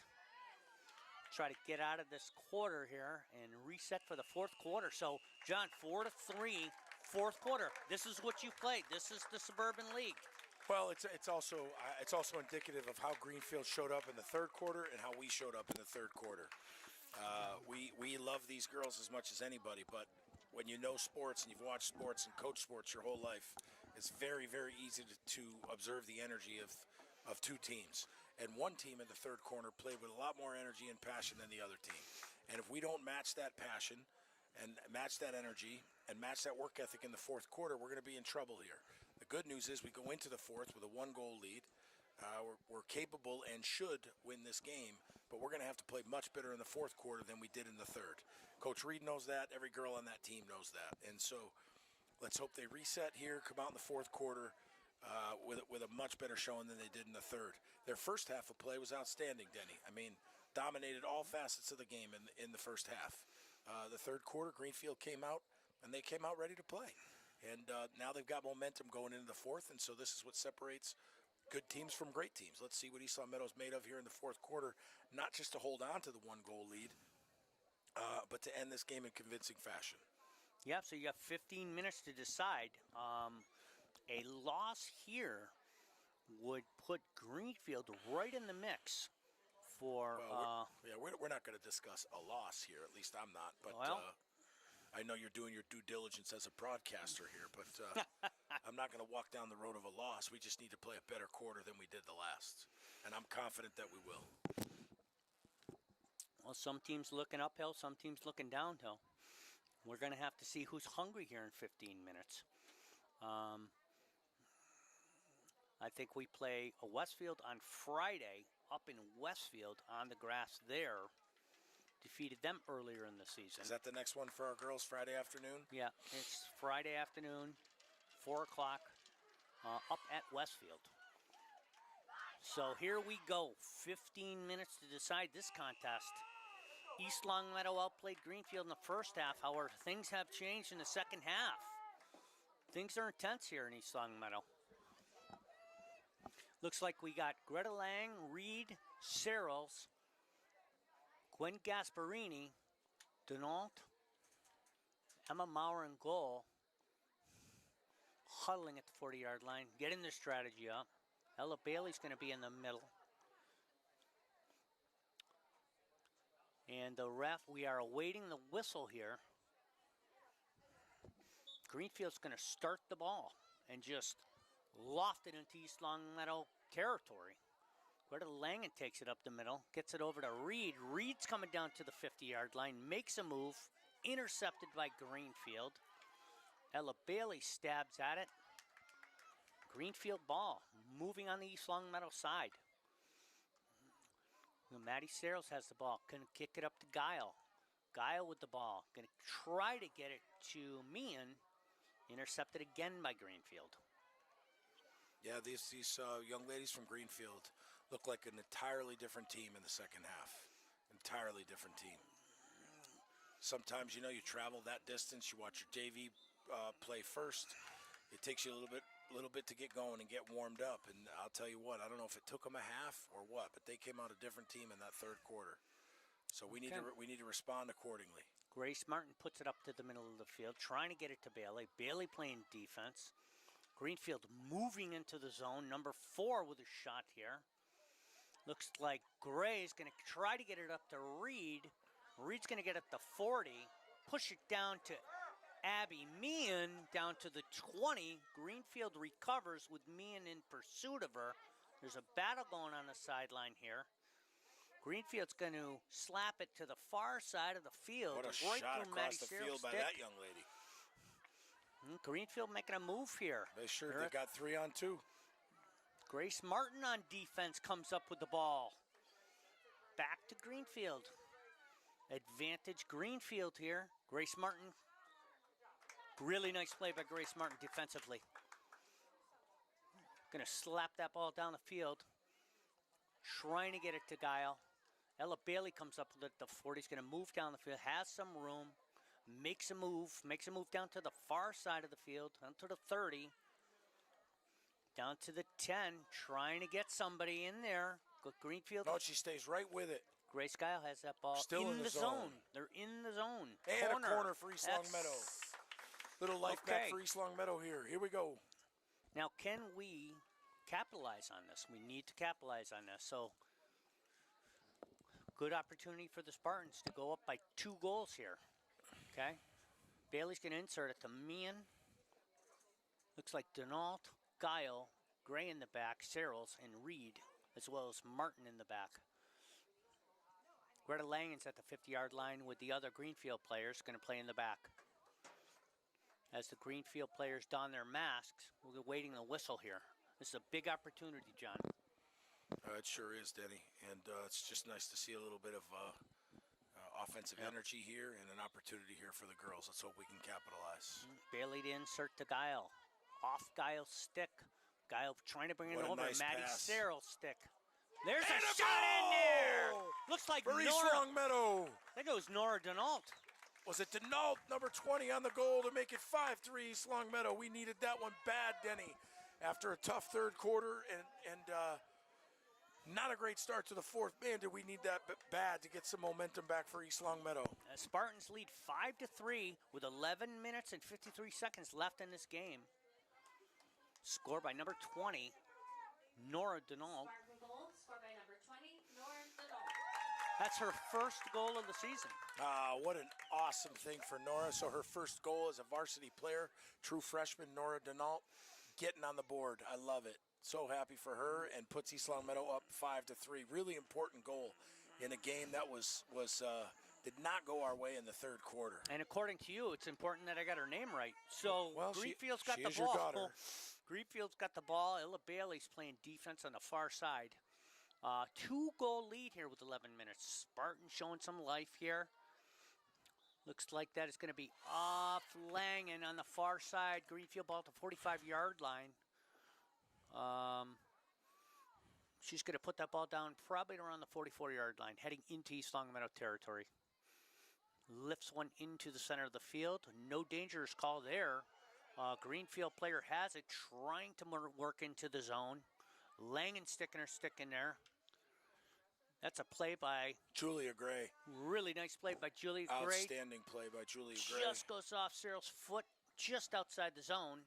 Try to get out of this quarter here and reset for the fourth quarter. So, John, 4-3, fourth quarter. This is what you played. This is the Suburban League. Well, it's also indicative of how Greenfield showed up in the third quarter and how we showed up in the third quarter. We love these girls as much as anybody, but when you know sports and you've watched sports and coached sports your whole life, it's very, very easy to observe the energy of two teams. And one team in the third quarter played with a lot more energy and passion than the other team. And if we don't match that passion and match that energy and match that work ethic in the fourth quarter, we're going to be in trouble here. The good news is we go into the fourth with a 1-goal lead. We're capable and should win this game, but we're going to have to play much better in the fourth quarter than we did in the third. Coach Reed knows that. Every girl on that team knows that. And so let's hope they reset here, come out in the fourth quarter with a much better showing than they did in the third. Their first half of play was outstanding, Denny. I mean, dominated all facets of the game in the first half. The third quarter, Greenfield came out, and they came out ready to play. And now they've got momentum going into the fourth, and so this is what separates good teams from great teams. Let's see what East Long Meadow's made of here in the fourth quarter, not just to hold on to the 1-goal lead, but to end this game in convincing fashion. Yeah, so you got 15 minutes to decide. A loss here would put Greenfield right in the mix for... we're not going to discuss a loss here. At least I'm not, but... Well, I know you're doing your due diligence as a broadcaster here, but I'm not going to walk down the road of a loss. We just need to play a better quarter than we did the last, and I'm confident that we will. Well, some teams looking uphill, some teams looking downhill. We're going to have to see who's hungry here in 15 minutes. I think we play a Westfield on Friday up in Westfield on the grass there. Defeated them earlier in the season. Is that the next one for our girls, Friday afternoon? Yeah, it's Friday afternoon, 4 o'clock, up at Westfield. So here we go, 15 minutes to decide this contest. East Long Meadow outplayed Greenfield in the first half. However, things have changed in the second half. Things are intense here in East Long Meadow. Looks like we got Greta Lang, Reed, Searles, Gwen Gasparini, Denault, Emma Maurer in goal, huddling at the 40-yard line, getting their strategy up. Ella Bailey's going to be in the middle. And the ref, we are awaiting the whistle here. Greenfield's going to start the ball and just loft it into East Long Meadow territory. Greta Langen takes it up the middle, gets it over to Reed. Reed's coming down to the 50-yard line, makes a move, intercepted by Greenfield. Ella Bailey stabs at it. Greenfield ball, moving on the East Long Meadow side. Maddie Searles has the ball, can kick it up to Guile. Guile with the ball. Going to try to get it to Meehan. Intercepted again by Greenfield. Yeah, these young ladies from Greenfield look like an entirely different team in the second half. Entirely different team. Sometimes, you travel that distance. You watch your JV play first. It takes you a little bit to get going and get warmed up. And I'll tell you what, I don't know if it took them a half or what, but they came out a different team in that third quarter. So we need to respond accordingly. Grace Martin puts it up to the middle of the field, trying to get it to Bailey. Bailey playing defense. Greenfield moving into the zone. Number 4 with a shot here. Looks like Gray's going to try to get it up to Reed. Reed's going to get it to 40. Push it down to Abby Meehan, down to the 20. Greenfield recovers with Meehan in pursuit of her. There's a battle going on the sideline here. Greenfield's going to slap it to the far side of the field. What a right shot through across Maddie the Searle's field by stick. that young lady. Greenfield making a move here. They got 3 on 2. Grace Martin on defense comes up with the ball. Back to Greenfield. Advantage Greenfield here. Grace Martin. Really nice play by Grace Martin defensively. Going to slap that ball down the field. Trying to get it to Guile. Ella Bailey comes up with it. The 40's going to move down the field. Has some room. Makes a move down to the far side of the field, down to the 30, down to the 10, trying to get somebody in there. Greenfield. No, she stays right with it. Grace Guile has that ball Still in the zone. They're in the zone. And a corner for East Long Meadow. Little life back Okay. for East Long Meadow here. Here we go. Now, can we capitalize on this? We need to capitalize on this. So, good opportunity for the Spartans to go up by 2 goals here. Okay, Bailey's going to insert it to Meehan. Looks like Denault, Guile, Gray in the back, Searles, and Reed, as well as Martin in the back. Greta Langen's at the 50-yard line with the other Greenfield players going to play in the back. As the Greenfield players don their masks, we're waiting the whistle here. This is a big opportunity, John. It sure is, Denny. And it's just nice to see a little bit of offensive energy here and an opportunity here for the girls. Let's hope we can capitalize. Bailey to insert to Guile. Off Guile's stick. Guile trying to bring it What a over. nice Maddie pass. Searle's stick. There's And a a shot in there. goal! Looks like For East Nora. Long Meadow. I think it was Nora Denault. Was it Denault, number 20 on the goal to make it 5-3 East Long Meadow? We needed that one bad, Denny. After a tough third quarter and not a great start to the fourth. Man, did we need that bad to get some momentum back for East Long Meadow. Spartans lead 5-3 with 11 minutes and 53 seconds left in this game. Scored by number 20, Nora Denault. Spartan goal scored by number 20, Nora Denault. That's her first goal of the season. What an awesome thing for Nora. So her first goal as a varsity player, true freshman Nora Denault, getting on the board. I love it. So happy for her, and puts East Long Meadow up 5-3. Really important goal in a game that did not go our way in the third quarter. And according to you, it's important that I got her name right. So Well, Greenfield's got she the is your ball. daughter. Greenfield's got the ball. Ella Bailey's playing defense on the far side. 2-goal lead here with 11 minutes. Spartan showing some life here. Looks like that is going to be off Langen on the far side. Greenfield ball at the 45-yard line. She's going to put that ball down probably around the 44-yard line, heading into East Long Meadow territory. Lifts one into the center of the field. No danger is called there. Greenfield player has it, trying to work into the zone. Langen sticking her stick in there. That's a play by Julia Gray. really nice play by Julia Gray. Outstanding play by Julia Gray. Just goes off Cyril's foot, just outside the zone.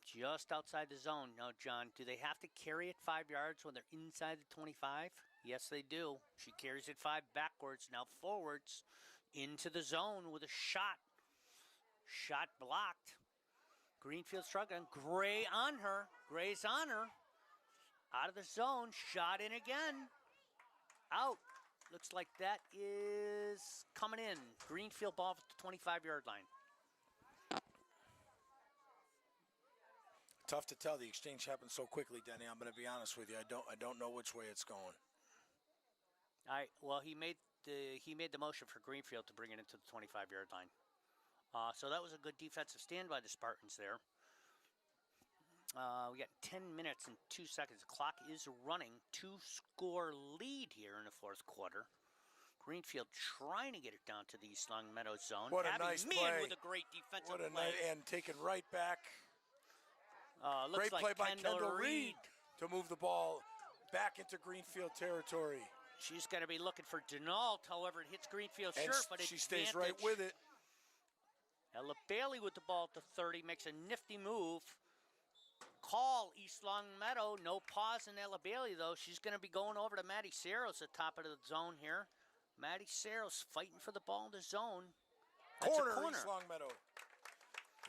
Just outside the zone. Now, John, do they have to carry it 5 yards when they're inside the 25? Yes, they do. She carries it 5 backwards, now forwards into the zone with a shot. Shot blocked. Greenfield struggling. Gray on her. Gray's on her. Out of the zone. Shot in again. Out. Looks like that is coming in. Greenfield ball at the 25-yard line. Tough to tell. The exchange happened so quickly, Denny. I'm going to be honest with you. I don't know which way it's going. Well, he made the motion for Greenfield to bring it into the 25-yard line. So that was a good defensive stand by the Spartans there. We got 10 minutes and 2 seconds. The clock is running. 2-score lead here in the fourth quarter. Greenfield trying to get it down to the East Long Meadow zone. What a Abby nice Meehan play. with a great defensive What a play. nice, and taken right back. Looks Great like play by Kendall Reed. Reed to move the ball back into Greenfield territory. She's going to be looking for Denault. However, it hits Greenfield's And shirt, but she stays right with it. Ella Bailey with the ball at the 30 makes a nifty move. Call East Long Meadow. No pause in Ella Bailey, though. She's going to be going over to Maddie Saros at the top of the zone here. Maddie Saros fighting for the ball in the zone. That's Corner, East Long Meadow.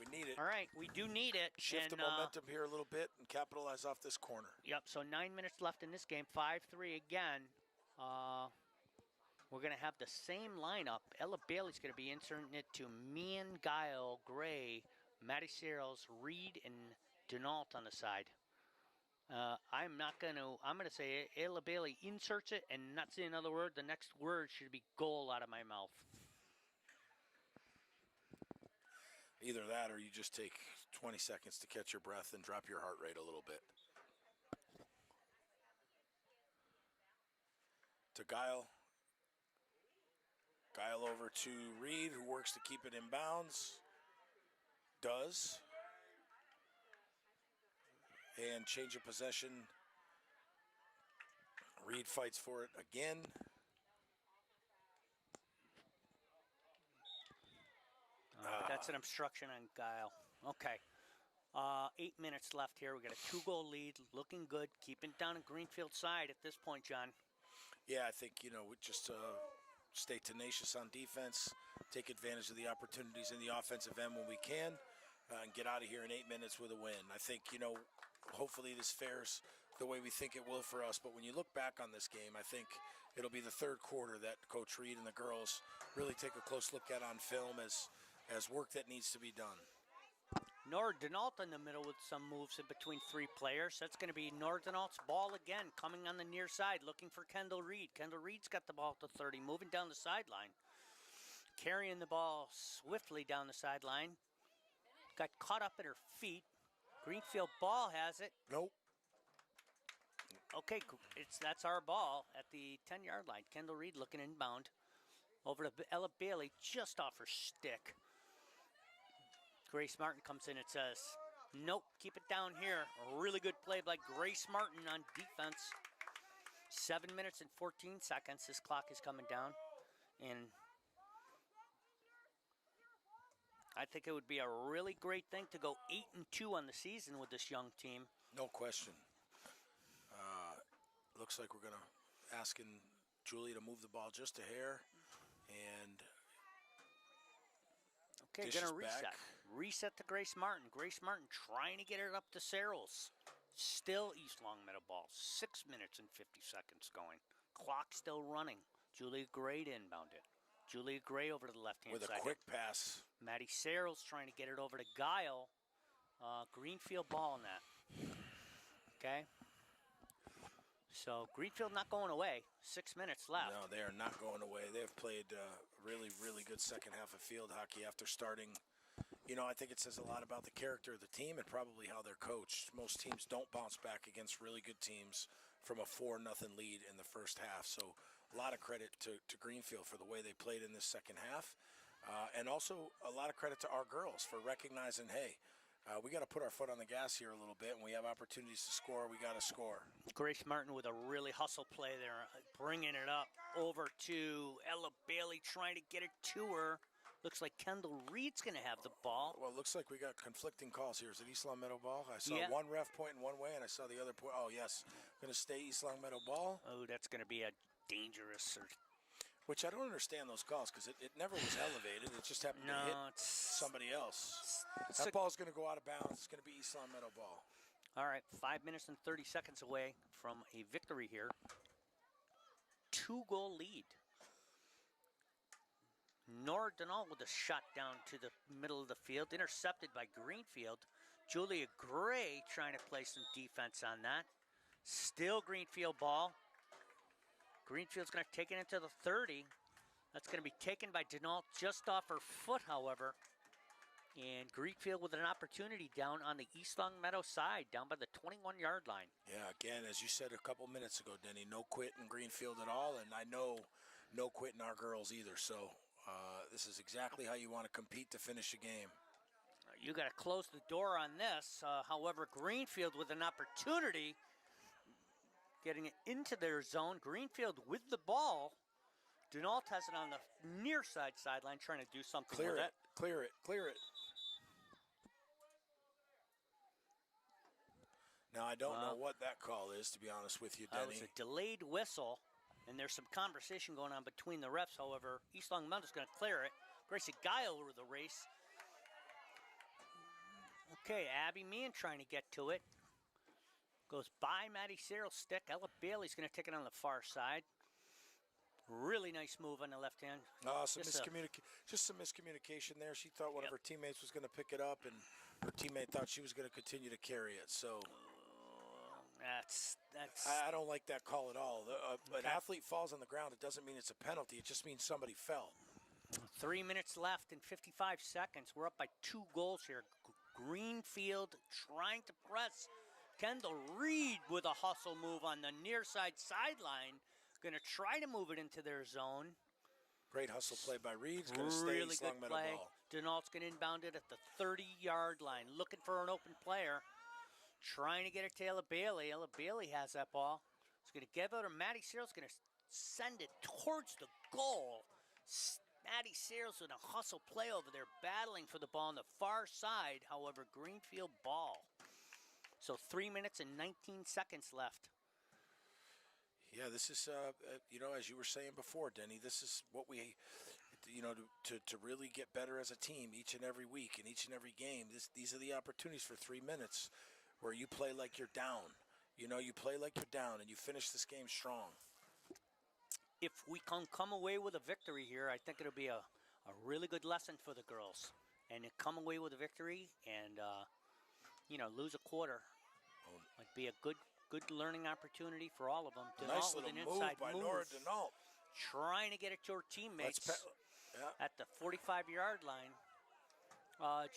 We need it. All right, we do need it. Shift the momentum here a little bit and capitalize off this corner. Yep, so 9 minutes left in this game. 5-3 again. We're going to have the same lineup. Ella Bailey's going to be inserting it to Meehan, Guile, Gray, Maddie Searles, Reed, and Denault on the side. I'm going to say Ella Bailey inserts it and not say another word. The next word should be goal out of my mouth. Either that or you just take 20 seconds to catch your breath and drop your heart rate a little bit. To Guile. Guile over to Reed, who works to keep it in bounds. Does. And change of possession. Reed fights for it again. That's an obstruction on Guile. Okay. 8 minutes left here. We got a 2-goal lead. Looking good. Keeping it down in Greenfield side at this point, John. Yeah, I think, we just stay tenacious on defense, take advantage of the opportunities in the offensive end when we can, and get out of here in 8 minutes with a win. I think, hopefully this fares the way we think it will for us. But when you look back on this game, I think it'll be the third quarter that Coach Reed and the girls really take a close look at on film as work that needs to be done. Nora Denault in the middle with some moves in between three players. That's going to be Nora Denault's ball again, coming on the near side, looking for Kendall Reed. Kendall Reed's got the ball at the 30, moving down the sideline. Carrying the ball swiftly down the sideline. Got caught up at her feet. Greenfield ball has it. Nope. Okay, that's our ball at the 10-yard line. Kendall Reed looking inbound. Over to Ella Bailey, just off her stick. Grace Martin comes in and says, nope, keep it down here. A really good play by Grace Martin on defense. 7 minutes and 14 seconds. This clock is coming down. And I think it would be a really great thing to go 8-2 on the season with this young team. No question. Looks like we're going to asking Julie to move the ball just a hair. And okay, going to reset. Back. Reset to Grace Martin. Grace Martin trying to get it up to Searles. Still East Long Meadow ball. 6 minutes and 50 seconds going. Clock still running. Julia Gray to inbound it. Julia Gray over to the left-hand side. With a quick pass. Maddie Searles trying to get it over to Guile. Greenfield ball in that. Okay. So Greenfield not going away. 6 minutes left. No, they are not going away. They have played really, really good second half of field hockey after starting. I think it says a lot about the character of the team and probably how they're coached. Most teams don't bounce back against really good teams from a 4-0 lead in the first half. So a lot of credit to Greenfield for the way they played in this second half. And also a lot of credit to our girls for recognizing, hey, we got to put our foot on the gas here a little bit. When we have opportunities to score, we got to score. Grace Martin with a really hustle play there, bringing it up over to Ella Bailey, trying to get it to her. Looks like Kendall Reed's going to have the ball. Well, it looks like we got conflicting calls here. Is it East Long Meadow ball? I saw one ref pointing one way, and I saw the other point. Oh, yes. Going to stay East Long Meadow ball. Oh, that's going to be a dangerous. Which I don't understand those calls because it never was elevated. It just happened to hit somebody else. That ball's going to go out of bounds. It's going to be East Long Meadow ball. All right, 5 minutes and 30 seconds away from a victory here. 2-goal lead. Nora Denault with a shot down to the middle of the field, intercepted by Greenfield. Julia Gray trying to play some defense on that. Still Greenfield ball. Greenfield's going to take it into the 30. That's going to be taken by Denault just off her foot, however. And Greenfield with an opportunity down on the East Long Meadow side, down by the 21-yard line. Yeah, again, as you said a couple minutes ago, Denny, no quit in Greenfield at all, and I know no quit in our girls either. So this is exactly how you want to compete to finish a game. You got to close the door on this. However, Greenfield with an opportunity, getting it into their zone. Greenfield with the ball. Denault has it on the near side sideline, trying to do something with it. Clear it, clear it. Now, I don't know what that call is, to be honest with you, Denny. It was a delayed whistle, and there's some conversation going on between the refs. However, East Long Meadow's going to clear it. Gracie Guy over the race. Okay, Abby Meehan trying to get to it. Goes by Maddie Cyril's stick. Ella Bailey's going to take it on the far side. Really nice move on the left hand. Just some miscommunication there. She thought one of her teammates was going to pick it up, and her teammate thought she was going to continue to carry it. So that's. I don't like that call at all. An athlete falls on the ground, it doesn't mean it's a penalty. It just means somebody fell. 3 minutes left and 55 seconds. We're up by 2 goals here. Greenfield trying to press. Kendall Reed with a hustle move on the near side sideline. Going to try to move it into their zone. Great hustle play by Reed. It's going to stay really East good Long Meadow play. ball. Denault's going to inbound it at the 30-yard line. Looking for an open player. Trying to get it to Ella Bailey. Ella Bailey has that ball. It's going to give it to Maddie Cyril's going to send it towards the goal. Maddie Cyril's in a hustle play over there, battling for the ball on the far side. However, Greenfield ball. So 3 minutes and 19 seconds left. Yeah, this is, as you were saying before, Denny, this is what we, to really get better as a team each and every week and each and every game. These are the opportunities for 3 minutes where you play like you're down. You play like you're down and you finish this game strong. If we can come away with a victory here, I think it'll be a really good lesson for the girls. And to come away with a victory and, lose a quarter might be a good learning opportunity for all of them. Nice little move by Nora Denault. Trying to get it to her teammates at the 45-yard line.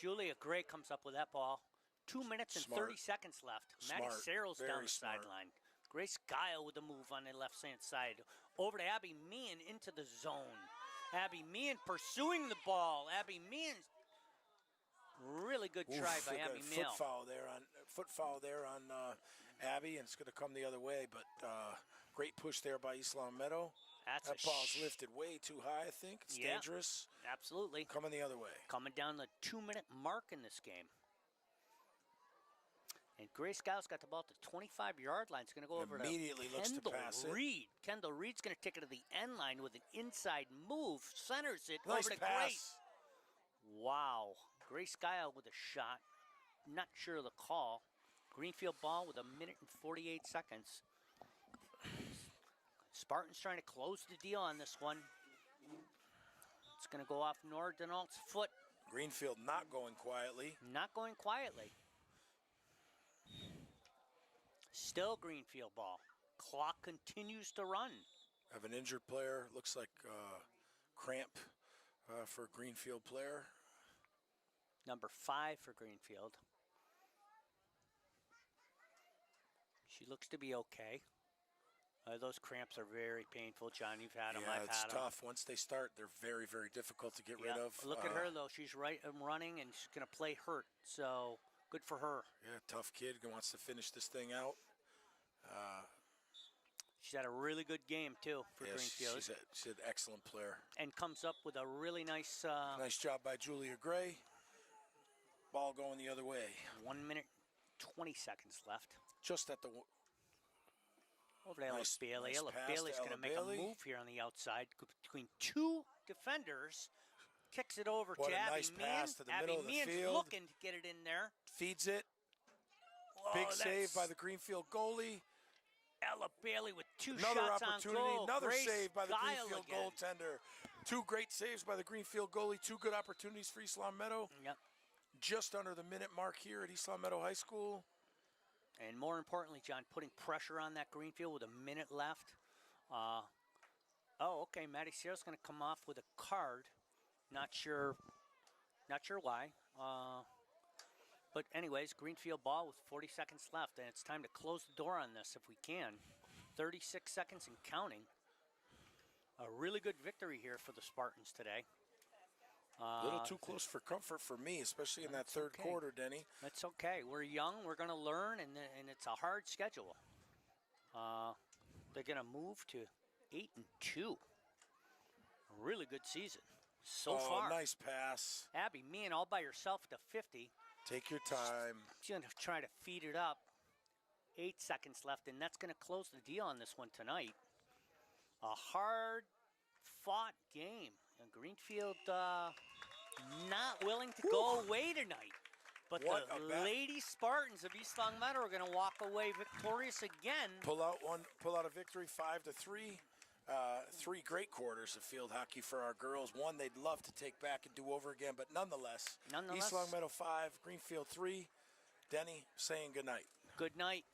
Julia Gray comes up with that ball. 2 minutes and 30 seconds left. Maddie Cyril's down the sideline. Grace Guile with the move on the left-hand side. Over to Abby Meehan into the zone. Abby Meehan pursuing the ball. Abby Meehan, really good try by Abby Meehan. Foot foul there on Abby, and it's going to come the other way. But great push there by East Long Meadow. That ball's lifted way too high, I think. It's dangerous. Absolutely. Coming the other way. Coming down the 2-minute mark in this game. And Grace Giles got the ball at the 25-yard line. It's going to go over immediately to looks to pass Reed. Kendall Reed's going to take it to the end line with an inside move. Centers it nice over to pass. Grace. Wow. Grace Guile with a shot. Not sure of the call. Greenfield ball with 1 minute and 48 seconds. Spartans trying to close the deal on this one. It's going to go off Nora Denault's foot. Greenfield not going quietly. Not going quietly. Still Greenfield ball. Clock continues to run. Have an injured player. Looks like cramp for a Greenfield player. Number 5 for Greenfield. She looks to be okay. Those cramps are very painful, John. You've had them. I've had them. It's tough. Once they start, they're very, very difficult to get rid of. Look at her, though. She's running, and she's going to play hurt. So good for her. Yeah, tough kid who wants to finish this thing out. She's had a really good game, too, for Greenfield. She's an excellent player. And comes up with a really nice... nice job by Julia Gray. Ball going the other way. 1 minute, 20 seconds left. Just at the... Over to Ella Bailey. Ella Bailey's going to make a move here on the outside between 2 defenders. Kicks it over to Abby nice Meehan. Pass to the middle of the field. Looking to get it in there. Feeds it. Big save by the Greenfield goalie. Ella Bailey with 2 Another shots opportunity, on goal. another Grace save by the Guile Greenfield again. goaltender. 2 great saves by the Greenfield goalie. 2 good opportunities for East Long Meadow. Yep. Just under the minute mark here at East Long Meadow High School. And more importantly, John, putting pressure on that Greenfield with 1 minute left. Oh, okay. Maddie Sierra's going to come off with a card. Not sure why. But anyways, Greenfield ball with 40 seconds left, and it's time to close the door on this if we can. 36 seconds and counting. A really good victory here for the Spartans today. A little too close for comfort for me, especially in that third quarter, Denny. That's okay. We're young. We're going to learn, and it's a hard schedule. They're going to move to 8-2. A really good season so far. Nice pass. Abby, Meehan all by herself to 50. Take your time. She's going to try to feed it up. 8 seconds left, and that's going to close the deal on this one tonight. A hard-fought game. And Greenfield not willing to go away tonight. But the Lady Spartans of East Long Meadow are going to walk away victorious again. Pull out a victory, 5-3. 3 great quarters of field hockey for our girls. One they'd love to take back and do over again, but nonetheless, East Long Meadow 5, Greenfield 3. Denny saying good night. Good night.